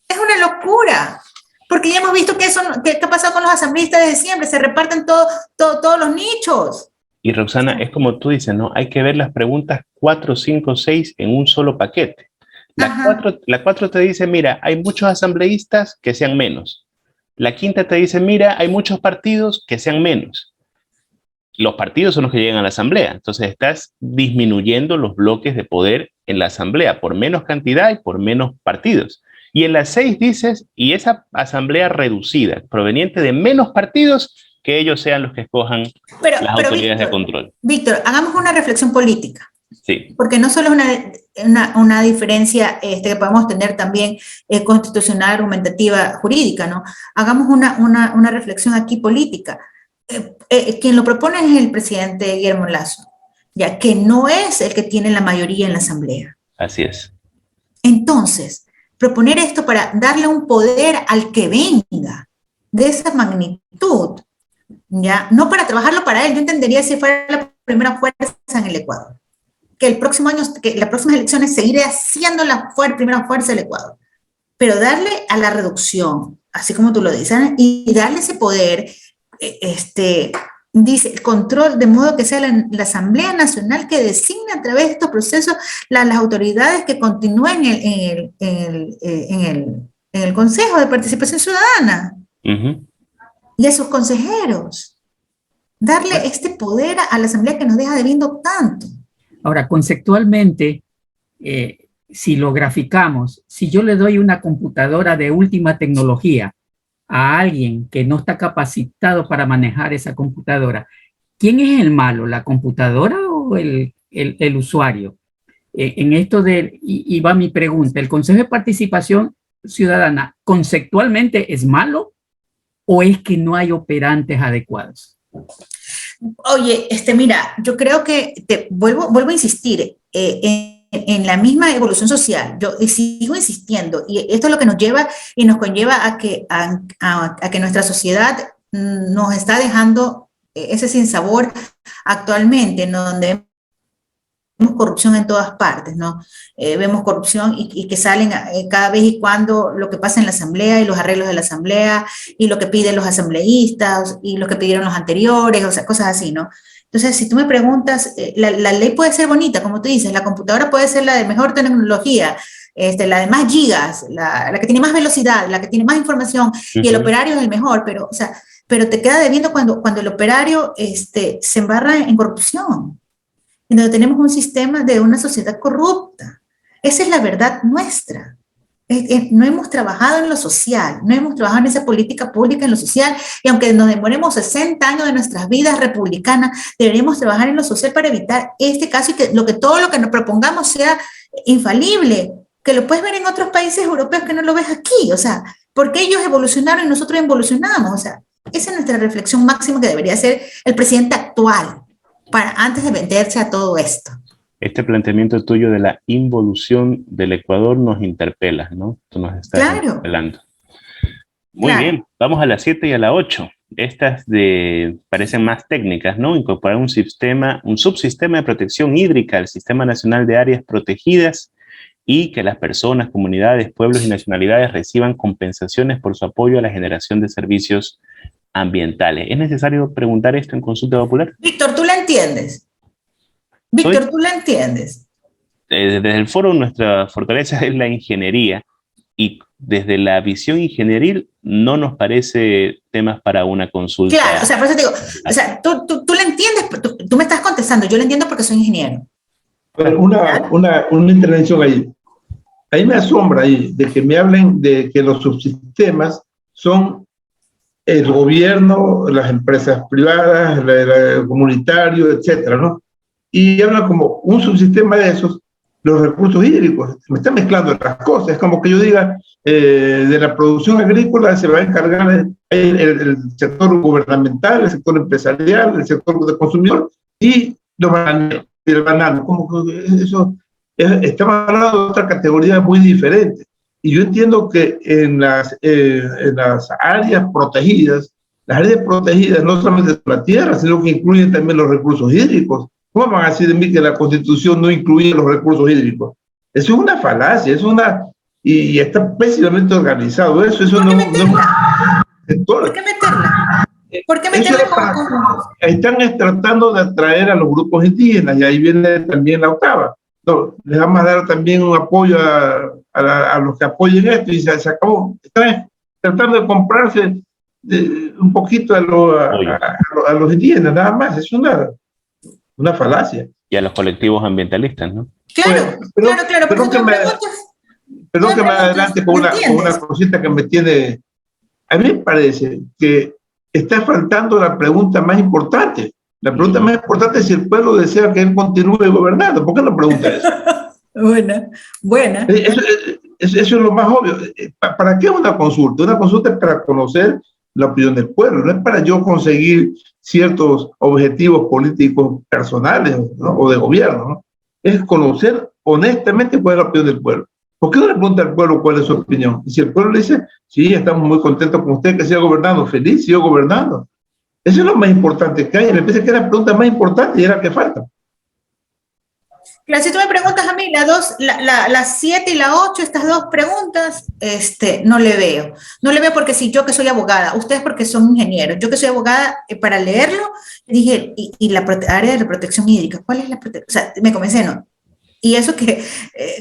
Speaker 3: Es una locura. Porque ya hemos visto que ¿qué ha pasado con los asambleístas desde siempre? Se reparten todos los nichos.
Speaker 2: Y Roxana, es como tú dices, ¿no? Hay que ver las preguntas 4, 5, 6 en un solo paquete. La 4 te dice, mira, hay muchos asambleístas que sean menos. La 5 te dice, mira, hay muchos partidos que sean menos. Los partidos son los que llegan a la asamblea, entonces estás disminuyendo los bloques de poder en la asamblea por menos cantidad y por menos partidos. Y en la 6 dices, y esa asamblea reducida, proveniente de menos partidos, que ellos sean los que escojan las autoridades de control.
Speaker 3: Víctor, hagamos una reflexión política.
Speaker 2: Sí.
Speaker 3: Porque no solo es una diferencia que podemos tener también constitucional, argumentativa, jurídica, ¿no? Hagamos una reflexión aquí política. Quien lo propone es el presidente Guillermo Lasso, ya que no es el que tiene la mayoría en la Asamblea.
Speaker 2: Así es.
Speaker 3: Entonces, proponer esto para darle un poder al que venga de esa magnitud, ya, no para trabajarlo para él, yo entendería si fuera la primera fuerza en el Ecuador, que el próximo año, que las próximas elecciones seguiré siendo la primera fuerza del Ecuador, pero darle a la reducción, así como tú lo dices, y darle ese poder. Dice, el control, de modo que sea la Asamblea Nacional que designe a través de estos procesos las autoridades que continúen en el Consejo de Participación Ciudadana y a sus consejeros. Darle este poder a la Asamblea que nos deja debiendo tanto.
Speaker 1: Ahora, conceptualmente, si lo graficamos, si yo le doy una computadora de última tecnología a alguien que no está capacitado para manejar esa computadora, ¿quién es el malo? ¿La computadora o el usuario? En esto y va mi pregunta, ¿el Consejo de Participación Ciudadana conceptualmente es malo o es que no hay operantes adecuados?
Speaker 3: Oye, mira, yo creo que vuelvo a insistir en la misma evolución social. Yo sigo insistiendo y esto es lo que nos lleva y nos conlleva a que nuestra sociedad nos está dejando ese sinsabor actualmente, en donde vemos corrupción en todas partes, ¿no? Vemos corrupción y que salen cada vez y cuando lo que pasa en la asamblea y los arreglos de la asamblea y lo que piden los asambleístas y lo que pidieron los anteriores, o sea, cosas así, ¿no? Entonces, si tú me preguntas, la ley puede ser bonita, como tú dices, la computadora puede ser la de mejor tecnología, la de más gigas, la que tiene más velocidad, la que tiene más información, y el operario es el mejor, pero, o sea, pero te queda debiendo cuando el operario se embarra en corrupción, en donde tenemos un sistema de una sociedad corrupta. Esa es la verdad nuestra. No hemos trabajado en lo social, no hemos trabajado en esa política pública en lo social, y aunque nos demoremos 60 años de nuestras vidas republicanas, deberíamos trabajar en lo social para evitar este caso y que todo lo que nos propongamos sea infalible, que lo puedes ver en otros países europeos que no lo ves aquí, o sea, porque ellos evolucionaron y nosotros evolucionamos, o sea, esa es nuestra reflexión máxima que debería hacer el presidente actual, antes de meterse a todo esto.
Speaker 2: Este planteamiento tuyo de la involución del Ecuador nos interpela, ¿no? Tú nos estás interpelando. Muy bien, vamos a la 7 y a la 8. Estas parecen más técnicas, ¿no? Incorporar un subsistema de protección hídrica al Sistema Nacional de Áreas Protegidas y que las personas, comunidades, pueblos y nacionalidades reciban compensaciones por su apoyo a la generación de servicios ambientales. ¿Es necesario preguntar esto en consulta popular?
Speaker 3: Víctor, ¿tú la entiendes? Víctor, ¿tú la entiendes?
Speaker 2: Desde el foro nuestra fortaleza es la ingeniería, y desde la visión ingenieril no nos parece temas para una consulta.
Speaker 3: Claro, o sea, por eso te digo, o sea, tú la entiendes, tú me estás contestando, yo la entiendo porque soy ingeniero.
Speaker 4: Pero una intervención ahí. Ahí me asombra ahí de que me hablen de que los subsistemas son el gobierno, las empresas privadas, el comunitario, etcétera, ¿no? Y hablan como un subsistema de esos, los recursos hídricos. Me están mezclando las cosas. Es como que yo diga, de la producción agrícola se va a encargar el sector gubernamental, el sector empresarial, el sector de consumidor y los bananeros, el banano. Como que eso, estamos hablando de otra categoría muy diferente. Y yo entiendo que en las áreas protegidas no solamente la tierra, sino que incluyen también los recursos hídricos. ¿Cómo van a decir de mí que la Constitución no incluye los recursos hídricos? Eso es una falacia, y está pésimamente organizado eso.
Speaker 3: ¿Por qué meterla? ¿Por qué meterla? ¿Por qué meterla como?
Speaker 4: Están tratando de atraer a los grupos indígenas, y ahí viene también la octava. No, les vamos a dar también un apoyo a los que apoyen esto, y se acabó. Están tratando de comprarse un poquito a los indígenas, nada más. Es una falacia.
Speaker 2: Y a los colectivos ambientalistas, ¿no?
Speaker 3: Claro,
Speaker 4: pues,
Speaker 3: claro.
Speaker 4: Perdón que me adelante con una cosita que me tiene. A mí me parece que está faltando la pregunta más importante. La pregunta más importante es si el pueblo desea que él continúe gobernando. ¿Por qué no pregunta eso?
Speaker 3: Buena.
Speaker 4: Eso es lo más obvio. ¿Para qué una consulta? Una consulta es para conocer la opinión del pueblo, no es para yo conseguir ciertos objetivos políticos personales, ¿no? O de gobierno, ¿no? Es conocer honestamente cuál es la opinión del pueblo. ¿Por qué no le pregunta al pueblo cuál es su opinión? Y si el pueblo le dice, sí, estamos muy contentos con usted que siga gobernando, feliz, sigo gobernando. Eso es lo más importante que hay. Me parece que es la pregunta más importante y era la que falta.
Speaker 3: Claro, si tú me preguntas a mí, la 7 y la 8, estas dos preguntas, no le veo. No le veo porque si yo que soy abogada, ustedes porque son ingenieros, yo que soy abogada, para leerlo, dije, y la área de la protección hídrica, ¿cuál es la protección? O sea, me comencé, ¿no? Y eso que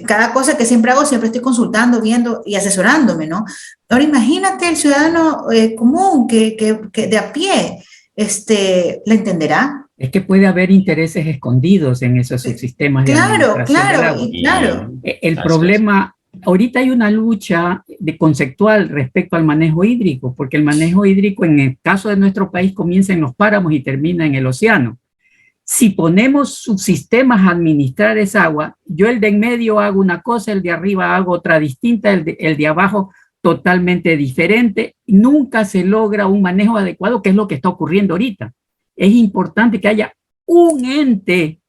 Speaker 3: cada cosa que siempre hago, siempre estoy consultando, viendo y asesorándome, ¿no? Ahora imagínate el ciudadano común que de a pie, ¿la entenderá?
Speaker 1: Es que puede haber intereses escondidos en esos subsistemas de administración del agua.
Speaker 3: Claro.
Speaker 1: El problema, ahorita hay una lucha conceptual respecto al manejo hídrico, porque el manejo hídrico en el caso de nuestro país comienza en los páramos y termina en el océano. Si ponemos subsistemas a administrar esa agua, yo el de en medio hago una cosa, el de arriba hago otra distinta, el de abajo totalmente diferente, nunca se logra un manejo adecuado, que es lo que está ocurriendo ahorita. Es importante que haya un ente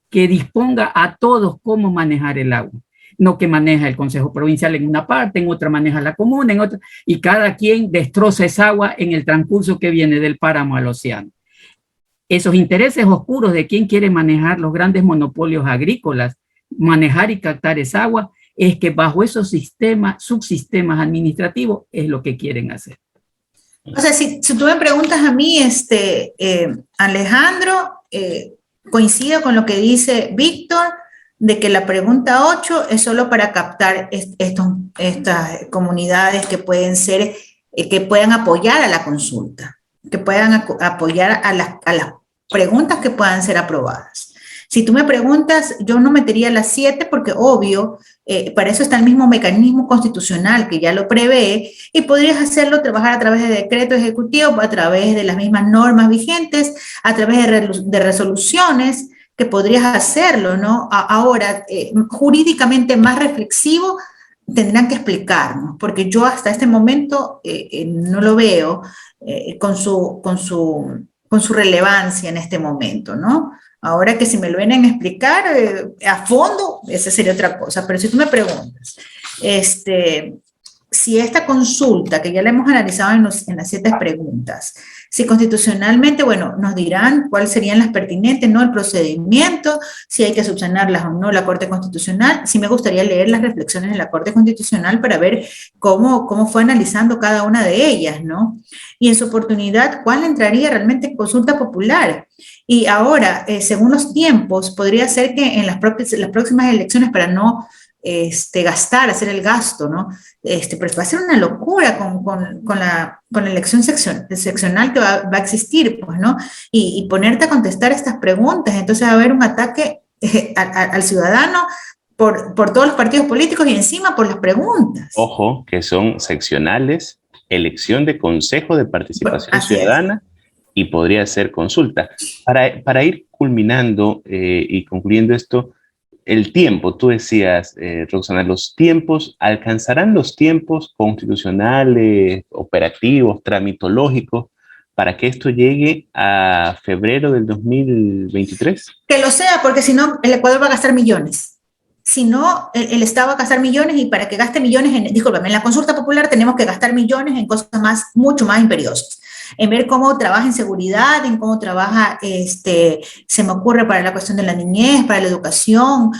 Speaker 1: que disponga a todos cómo manejar el agua. No que maneja el Consejo Provincial en una parte, en otra maneja la comuna, en otra, y cada quien destroza esa agua en el transcurso que viene del páramo al océano. Esos intereses oscuros de quién quiere manejar los grandes monopolios agrícolas, manejar y captar esa agua, es que bajo esos sistemas, subsistemas administrativos, es lo que quieren hacer.
Speaker 3: O sea, si tú me preguntas a mí, Alejandro, coincido con lo que dice Víctor, de que la pregunta 8 es solo para captar estas comunidades que pueden ser, que puedan apoyar a la consulta, que puedan apoyar a las preguntas que puedan ser aprobadas. Si tú me preguntas, yo no metería la 7 porque obvio, para eso está el mismo mecanismo constitucional que ya lo prevé y podrías hacerlo, trabajar a través de decreto ejecutivo, a través de las mismas normas vigentes, a través de resoluciones que podrías hacerlo, ¿no? Ahora, jurídicamente más reflexivo, tendrán que explicarnos, porque yo hasta este momento no lo veo con su relevancia en este momento, ¿no? Ahora que si me lo vienen a explicar a fondo, esa sería otra cosa. Pero si tú me preguntas, si esta consulta, que ya la hemos analizado en las 7 preguntas, si constitucionalmente, bueno, nos dirán cuáles serían las pertinentes, ¿no? El procedimiento, si hay que subsanarlas o no la Corte Constitucional. Sí me gustaría leer las reflexiones de la Corte Constitucional para ver cómo fue analizando cada una de ellas, ¿no? Y en su oportunidad, ¿cuál entraría realmente en consulta popular? Y ahora, según los tiempos, podría ser que en las próximas elecciones, para no hacer el gasto, ¿no? Pero va a ser una locura con la elección seccional que va a existir, pues, ¿no? Y ponerte a contestar estas preguntas, entonces va a haber un ataque al ciudadano por todos los partidos políticos y encima por las preguntas.
Speaker 2: Ojo, que son seccionales, elección de consejo de participación ciudadana y podría ser consulta. Para ir culminando y concluyendo esto, el tiempo, tú decías, Roxana, los tiempos, ¿alcanzarán los tiempos constitucionales, operativos, tramitológicos, para que esto llegue a febrero del 2023?
Speaker 3: Que lo sea, porque si no, el Ecuador va a gastar millones. Si no, el Estado va a gastar millones, y para que gaste millones, en la consulta popular tenemos que gastar millones en cosas mucho más imperiosas. En ver cómo trabaja en seguridad, en cómo trabaja, se me ocurre, para la cuestión de la niñez, para la educación,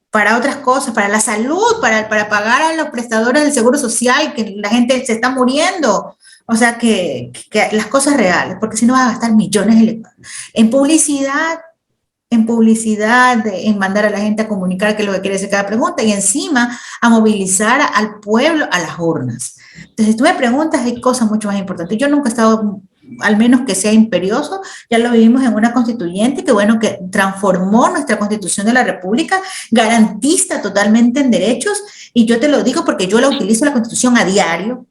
Speaker 3: para otras cosas, para la salud, para pagar a los prestadores del seguro social, que la gente se está muriendo. O sea, que las cosas reales, porque si no vas a gastar millones en publicidad, en mandar a la gente a comunicar qué es lo que quiere decir cada pregunta, y encima a movilizar al pueblo a las urnas. Entonces, si tú me preguntas, hay cosas mucho más importantes. Yo nunca he estado, al menos que sea imperioso, ya lo vivimos en una constituyente que transformó nuestra Constitución de la República, garantista totalmente en derechos, y yo te lo digo porque yo la utilizo, la Constitución, a diario.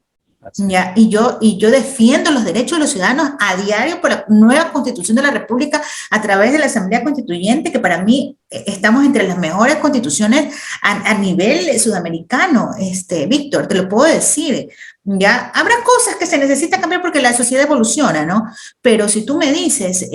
Speaker 3: ¿Ya? Y yo defiendo los derechos de los ciudadanos a diario por la nueva Constitución de la República a través de la Asamblea Constituyente, que para mí estamos entre las mejores constituciones a nivel sudamericano, Víctor, te lo puedo decir. ¿Ya? Habrá cosas que se necesitan cambiar porque la sociedad evoluciona, ¿no? Pero si tú me dices,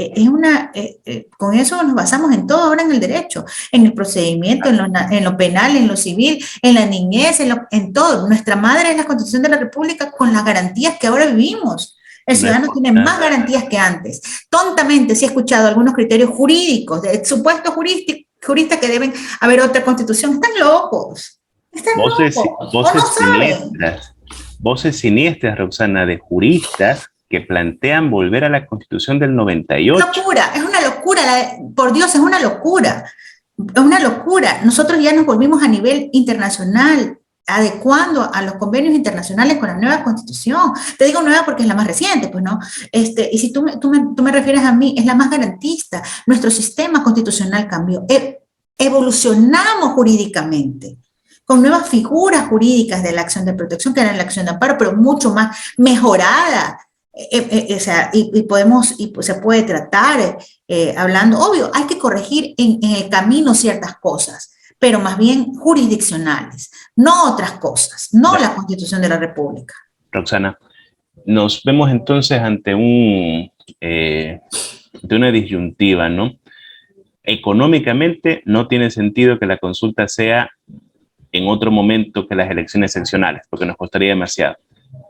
Speaker 3: con eso nos basamos en todo ahora, en el derecho, en el procedimiento, en lo penal, en lo civil, en la niñez, en todo. Nuestra madre es la Constitución de la República, con las garantías que ahora vivimos. El ciudadano tiene más garantías que antes. Tontamente sí he escuchado algunos criterios jurídicos, de supuestos juristas que deben haber otra constitución. Están locos. Están locos.
Speaker 2: Voces siniestras, Roxana, de juristas que plantean volver a la Constitución del 98.
Speaker 3: Locura, es una locura, por Dios, es una locura. Es una locura. Nosotros ya nos volvimos a nivel internacional, adecuando a los convenios internacionales con la nueva Constitución. Te digo nueva porque es la más reciente, pues, ¿no? Y si tú me refieres a mí, es la más garantista. Nuestro sistema constitucional cambió. Evolucionamos jurídicamente, con nuevas figuras jurídicas de la acción de protección, que era la acción de amparo, pero mucho más mejorada. Se puede tratar, hablando, obvio, hay que corregir en el camino ciertas cosas, pero más bien jurisdiccionales, no otras cosas, no la Constitución de la República.
Speaker 2: Roxana, nos vemos entonces ante una disyuntiva, ¿no? Económicamente no tiene sentido que la consulta sea en otro momento que las elecciones seccionales, porque nos costaría demasiado.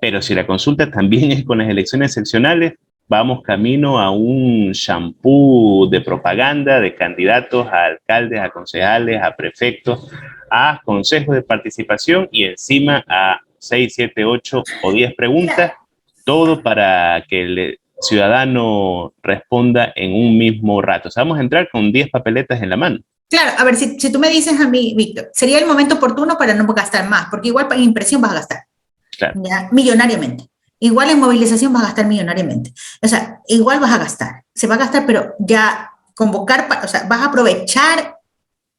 Speaker 2: Pero si la consulta también es con las elecciones seccionales, vamos camino a un shampoo de propaganda de candidatos a alcaldes, a concejales, a prefectos, a consejos de participación, y encima a 6, 7, 8 o 10 preguntas, todo para que el ciudadano responda en un mismo rato. O sea, vamos a entrar con 10 papeletas en la mano.
Speaker 3: Claro, a ver, si tú me dices a mí, Víctor, sería el momento oportuno para no gastar más, porque igual en impresión vas a gastar,
Speaker 2: claro,
Speaker 3: ¿ya? Millonariamente. Igual en movilización vas a gastar millonariamente. O sea, igual vas a gastar. Se va a gastar, pero ya convocar, o sea, vas a aprovechar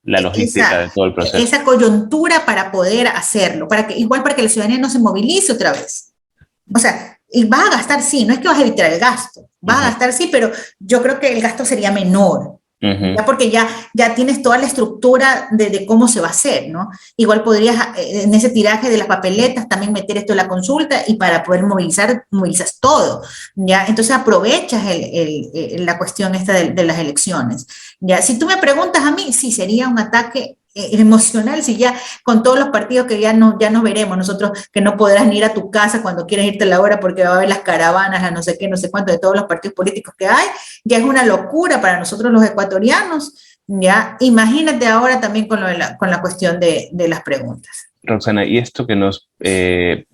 Speaker 2: la logística de todo el proceso.
Speaker 3: Esa coyuntura para poder hacerlo, para que la ciudadanía no se movilice otra vez. O sea, y vas a gastar, sí, no es que vas a evitar el gasto, vas a gastar, sí, pero yo creo que el gasto sería menor. Ya, porque ya tienes toda la estructura de cómo se va a hacer, ¿no? Igual podrías, en ese tiraje de las papeletas, también meter esto en la consulta, y para poder movilizas todo, ¿ya? Entonces aprovechas la cuestión esta de las elecciones, ¿ya? Si tú me preguntas a mí, sí, sería un ataque emocional, si ya con todos los partidos que ya nos veremos, nosotros que no podrás ni ir a tu casa cuando quieres irte a la hora porque va a haber las caravanas, la no sé qué, no sé cuánto, de todos los partidos políticos que hay, ya es una locura para nosotros los ecuatorianos, ya, imagínate ahora también con la cuestión de las preguntas.
Speaker 2: Roxana, y esto que nos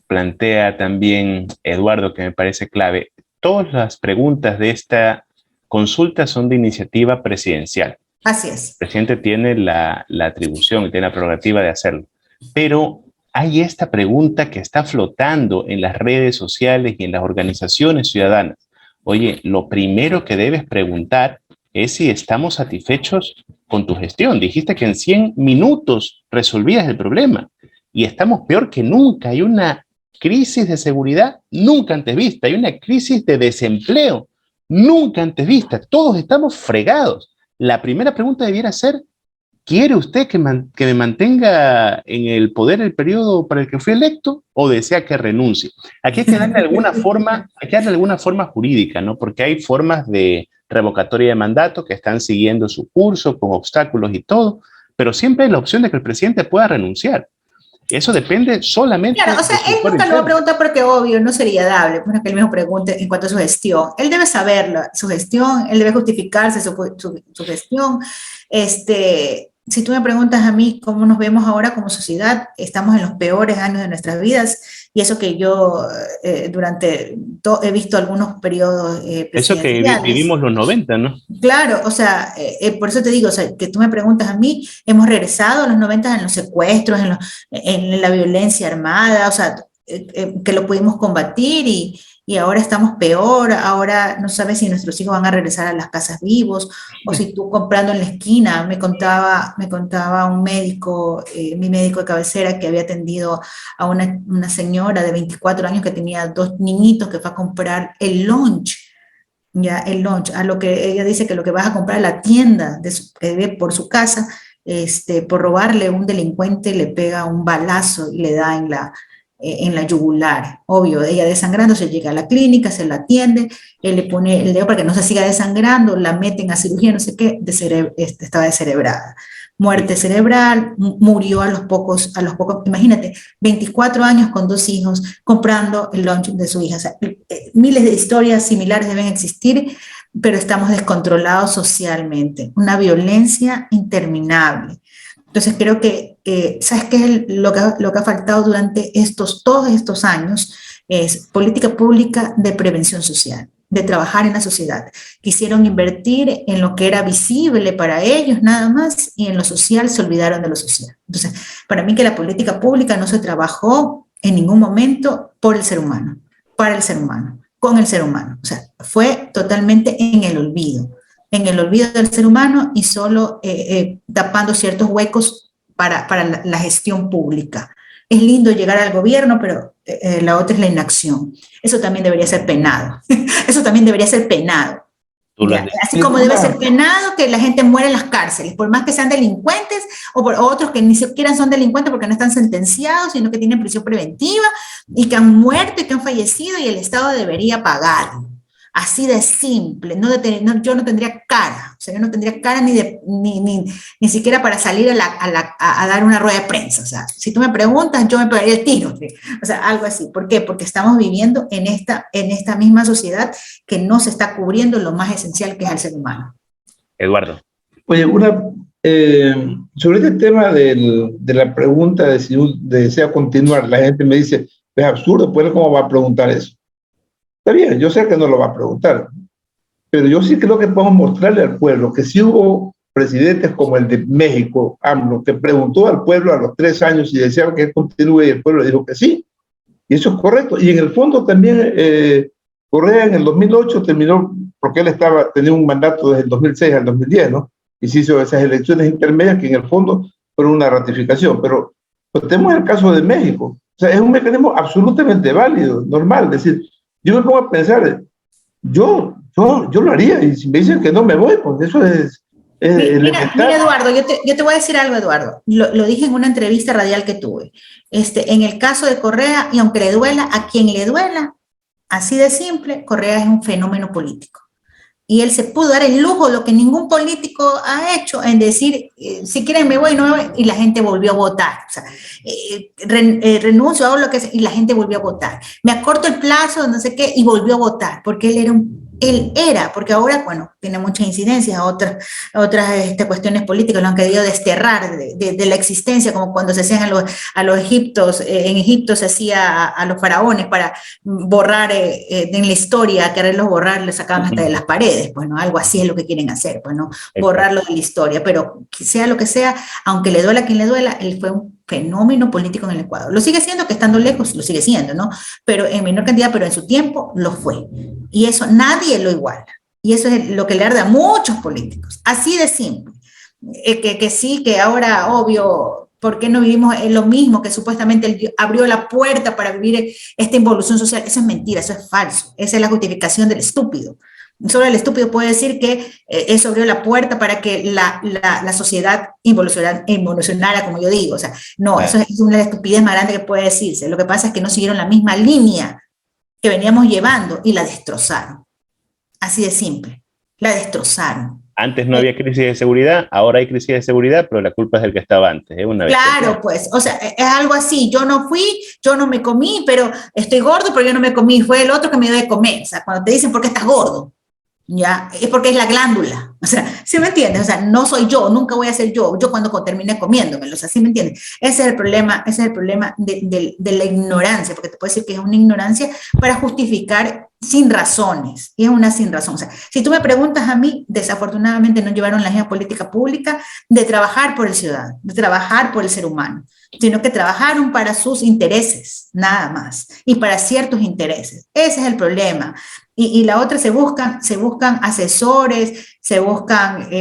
Speaker 2: plantea también Eduardo, que me parece clave, todas las preguntas de esta consulta son de iniciativa presidencial.
Speaker 3: Así es.
Speaker 2: El presidente tiene la atribución y tiene la prerrogativa de hacerlo. Pero hay esta pregunta que está flotando en las redes sociales y en las organizaciones ciudadanas. Oye, lo primero que debes preguntar es si estamos satisfechos con tu gestión. Dijiste que en 100 minutos resolvías el problema y estamos peor que nunca. Hay una crisis de seguridad nunca antes vista. Hay una crisis de desempleo nunca antes vista. Todos estamos fregados. La primera pregunta debiera ser, ¿quiere usted que me mantenga en el poder el periodo para el que fui electo o desea que renuncie? Aquí hay que darle alguna forma jurídica, ¿no? Porque hay formas de revocatoria de mandato que están siguiendo su curso con obstáculos y todo, pero siempre hay la opción de que el presidente pueda renunciar. Eso depende solamente...
Speaker 3: Claro, o sea, él nunca lo va a preguntar porque obvio, no sería dable, bueno, que él mismo pregunte en cuanto a su gestión. Él debe saberlo, su gestión, él debe justificarse su gestión. Si tú me preguntas a mí cómo nos vemos ahora como sociedad, estamos en los peores años de nuestras vidas, y eso que yo he visto algunos periodos
Speaker 2: eso que vivimos los 90, ¿no?
Speaker 3: Claro, o sea, por eso te digo, o sea, que tú me preguntas a mí, hemos regresado a los 90 en los secuestros, en la violencia armada, o sea, que lo pudimos combatir y ahora estamos peor, ahora no sabes si nuestros hijos van a regresar a las casas vivos, o si tú comprando en la esquina, me contaba un médico, mi médico de cabecera, que había atendido a una señora de 24 años que tenía 2 niñitos que fue a comprar el lunch, a lo que ella dice que lo que vas a comprar a la tienda por su casa, por robarle, un delincuente le pega un balazo y le da en la yugular. Obvio, ella desangrándose llega a la clínica, se la atiende, él le pone el dedo para que no se siga desangrando, la meten a cirugía, no sé qué, estaba descerebrada. Muerte cerebral, murió a los pocos, imagínate, 24 años con 2 hijos, comprando el lunch de su hija. O sea, miles de historias similares deben existir, pero estamos descontrolados socialmente. Una violencia interminable. Entonces creo que, ¿sabes qué es lo que ha faltado durante todos estos años? Es política pública de prevención social, de trabajar en la sociedad. Quisieron invertir en lo que era visible para ellos nada más, y en lo social se olvidaron de lo social. Entonces, para mí que la política pública no se trabajó en ningún momento por el ser humano, para el ser humano, con el ser humano. O sea, fue totalmente en el olvido del ser humano, y solo tapando ciertos huecos para la gestión pública. Es lindo llegar al gobierno, pero la otra es la inacción. Eso también debería ser penado. Eso también debería ser penado. Así como debe ser penado que la gente muere en las cárceles, por más que sean delincuentes, o por otros que ni siquiera son delincuentes porque no están sentenciados, sino que tienen prisión preventiva y que han muerto y que han fallecido, y el Estado debería pagarlo. Así de simple. Yo no tendría cara, o sea, yo no tendría cara ni siquiera para salir a dar una rueda de prensa. O sea, si tú me preguntas, yo me pegaría el tiro, o sea, algo así. ¿Por qué? Porque estamos viviendo en esta misma sociedad que no se está cubriendo lo más esencial, que es al ser humano.
Speaker 2: Eduardo.
Speaker 4: Oye, sobre este tema de la pregunta de si desea continuar, la gente me dice, es absurdo, pues, ¿cómo va a preguntar eso? Está bien, yo sé que no lo va a preguntar, pero yo sí creo que podemos mostrarle al pueblo que sí hubo presidentes como el de México, AMLO, que preguntó al pueblo a los 3 años si deseaban que continúe, y el pueblo dijo que sí, y eso es correcto. Y en el fondo también Correa en el 2008 terminó, porque él tenía un mandato desde el 2006 al 2010, ¿no? Y se hizo esas elecciones intermedias que en el fondo fueron una ratificación, pero pues, tenemos el caso de México. O sea, es un mecanismo absolutamente válido, normal, es decir, yo me pongo a pensar, yo lo haría, y si me dicen que no me voy, pues eso es
Speaker 3: mira, Eduardo, yo te voy a decir algo, Eduardo. Lo dije en una entrevista radial que tuve. En el caso de Correa, y aunque le duela, a quien le duela, así de simple, Correa es un fenómeno político. Y él se pudo dar el lujo, lo que ningún político ha hecho, en decir, si quieren me voy, no me voy, y la gente volvió a votar. O sea, renuncio, hago lo que sea, y la gente volvió a votar. Me acorto el plazo, no sé qué, y volvió a votar, porque él era, porque ahora, bueno, tiene muchas incidencias a otras cuestiones políticas, lo han querido desterrar de la existencia, como cuando se hacían a los egiptos, en Egipto se hacía a los faraones para borrar en la historia, quererlos borrar, les sacaban hasta de las paredes, pues no, algo así es lo que quieren hacer, pues no, borrarlo de la historia, pero sea lo que sea, aunque le duela a quien le duela, él fue un fenómeno político en el Ecuador. Lo sigue siendo, que estando lejos, lo sigue siendo, ¿no? Pero en menor cantidad, pero en su tiempo lo fue. Y eso nadie lo iguala. Y eso es lo que le arde a muchos políticos. Así de simple. Que sí, que ahora, obvio, ¿por qué no vivimos lo mismo? Que supuestamente él abrió la puerta para vivir esta involución social. Eso es mentira, eso es falso. Esa es la justificación del estúpido. Solo el estúpido puede decir que eso abrió la puerta para que la sociedad involucionara, como yo digo. O sea, no, eso es una estupidez más grande que puede decirse. Lo que pasa es que no siguieron la misma línea que veníamos llevando y la destrozaron. Así de simple. La destrozaron.
Speaker 2: Antes no había crisis de seguridad, ahora hay crisis de seguridad, pero la culpa es del que estaba antes.
Speaker 3: Claro, pues, o sea, es algo así. Yo no fui, yo no me comí, pero estoy gordo porque yo no me comí. Fue el otro que me dio de comer. O sea, cuando te dicen por qué estás gordo, ya, es porque es la glándula. O sea, ¿sí me entiendes? O sea, no soy yo, nunca voy a ser yo cuando termine comiéndomelo. O sea, ¿sí me entiendes? Ese es el problema de la ignorancia, porque te puedo decir que es una ignorancia para justificar sin razones, y es una sin razón. O sea, si tú me preguntas a mí, desafortunadamente no llevaron la agenda política pública de trabajar por el ciudadano, de trabajar por el ser humano, sino que trabajaron para sus intereses, nada más, y para ciertos intereses. Ese es el problema. Y la otra, se buscan asesores,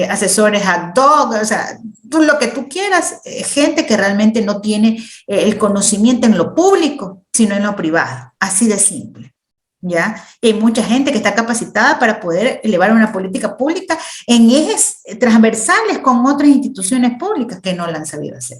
Speaker 3: asesores ad hoc, o sea, tú lo que tú quieras, gente que realmente no tiene el conocimiento en lo público, sino en lo privado, así de simple. ¿Ya? Y hay mucha gente que está capacitada para poder elevar una política pública en ejes transversales con otras instituciones públicas que no la han sabido hacer.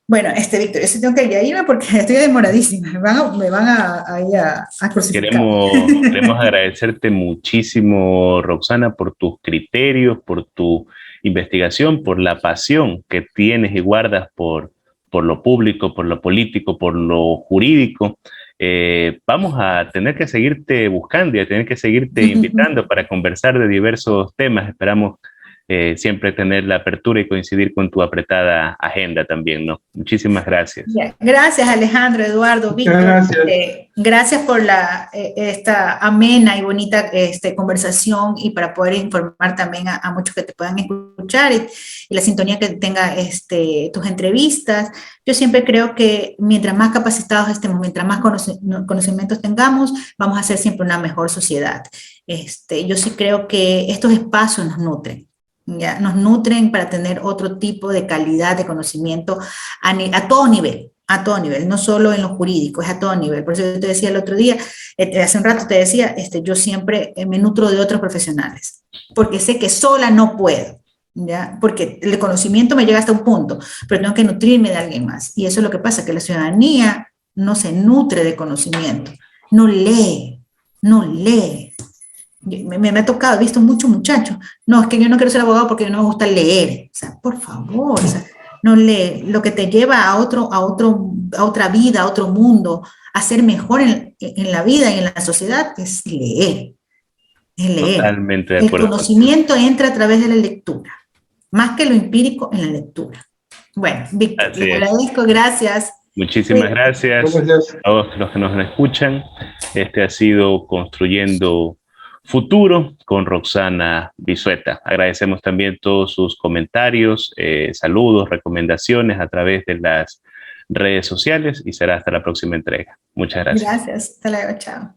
Speaker 3: Bueno, Víctor, yo sí tengo que irme porque estoy demoradísima, me van a crucificar.
Speaker 2: Queremos agradecerte muchísimo, Roxana, por tus criterios, por tu investigación, por la pasión que tienes y guardas por lo público, por lo político, por lo jurídico. Vamos a tener que seguirte buscando y a tener que seguirte invitando para conversar de diversos temas. Esperamos siempre tener la apertura y coincidir con tu apretada agenda también, ¿no? Muchísimas gracias.
Speaker 3: Gracias, Alejandro, Eduardo, Víctor. Gracias por esta amena y bonita conversación, y para poder informar también a muchos que te puedan escuchar, y la sintonía que tenga tus entrevistas. Yo siempre creo que mientras más capacitados estemos, mientras más conocimientos tengamos, vamos a ser siempre una mejor sociedad. Yo sí creo que estos espacios nos nutren. ¿Ya? Nos nutren para tener otro tipo de calidad de conocimiento a todo nivel, no solo en lo jurídico, es a todo nivel. Por eso yo te decía el otro día, hace un rato te decía, yo siempre me nutro de otros profesionales, porque sé que sola no puedo, ¿ya? Porque el conocimiento me llega hasta un punto, pero tengo que nutrirme de alguien más. Y eso es lo que pasa, que la ciudadanía no se nutre de conocimiento, no lee. Me ha tocado, he visto muchos muchachos, no, es que yo no quiero ser abogado porque no me gusta leer. O sea, por favor, o sea, no lee. Lo que te lleva a otra vida, a otro mundo, a ser mejor en la vida y en la sociedad, es leer.
Speaker 2: Totalmente de acuerdo.
Speaker 3: El conocimiento entra a través de la lectura, más que lo empírico, en la lectura. Bueno, Víctor, te agradezco, gracias.
Speaker 2: Muchísimas gracias a todos los que nos escuchan. Ha sido Construyendo Futuro con Roxana Vizueta. Agradecemos también todos sus comentarios, saludos, recomendaciones a través de las redes sociales, y será hasta la próxima entrega. Muchas gracias.
Speaker 3: Gracias. Hasta luego. Chao.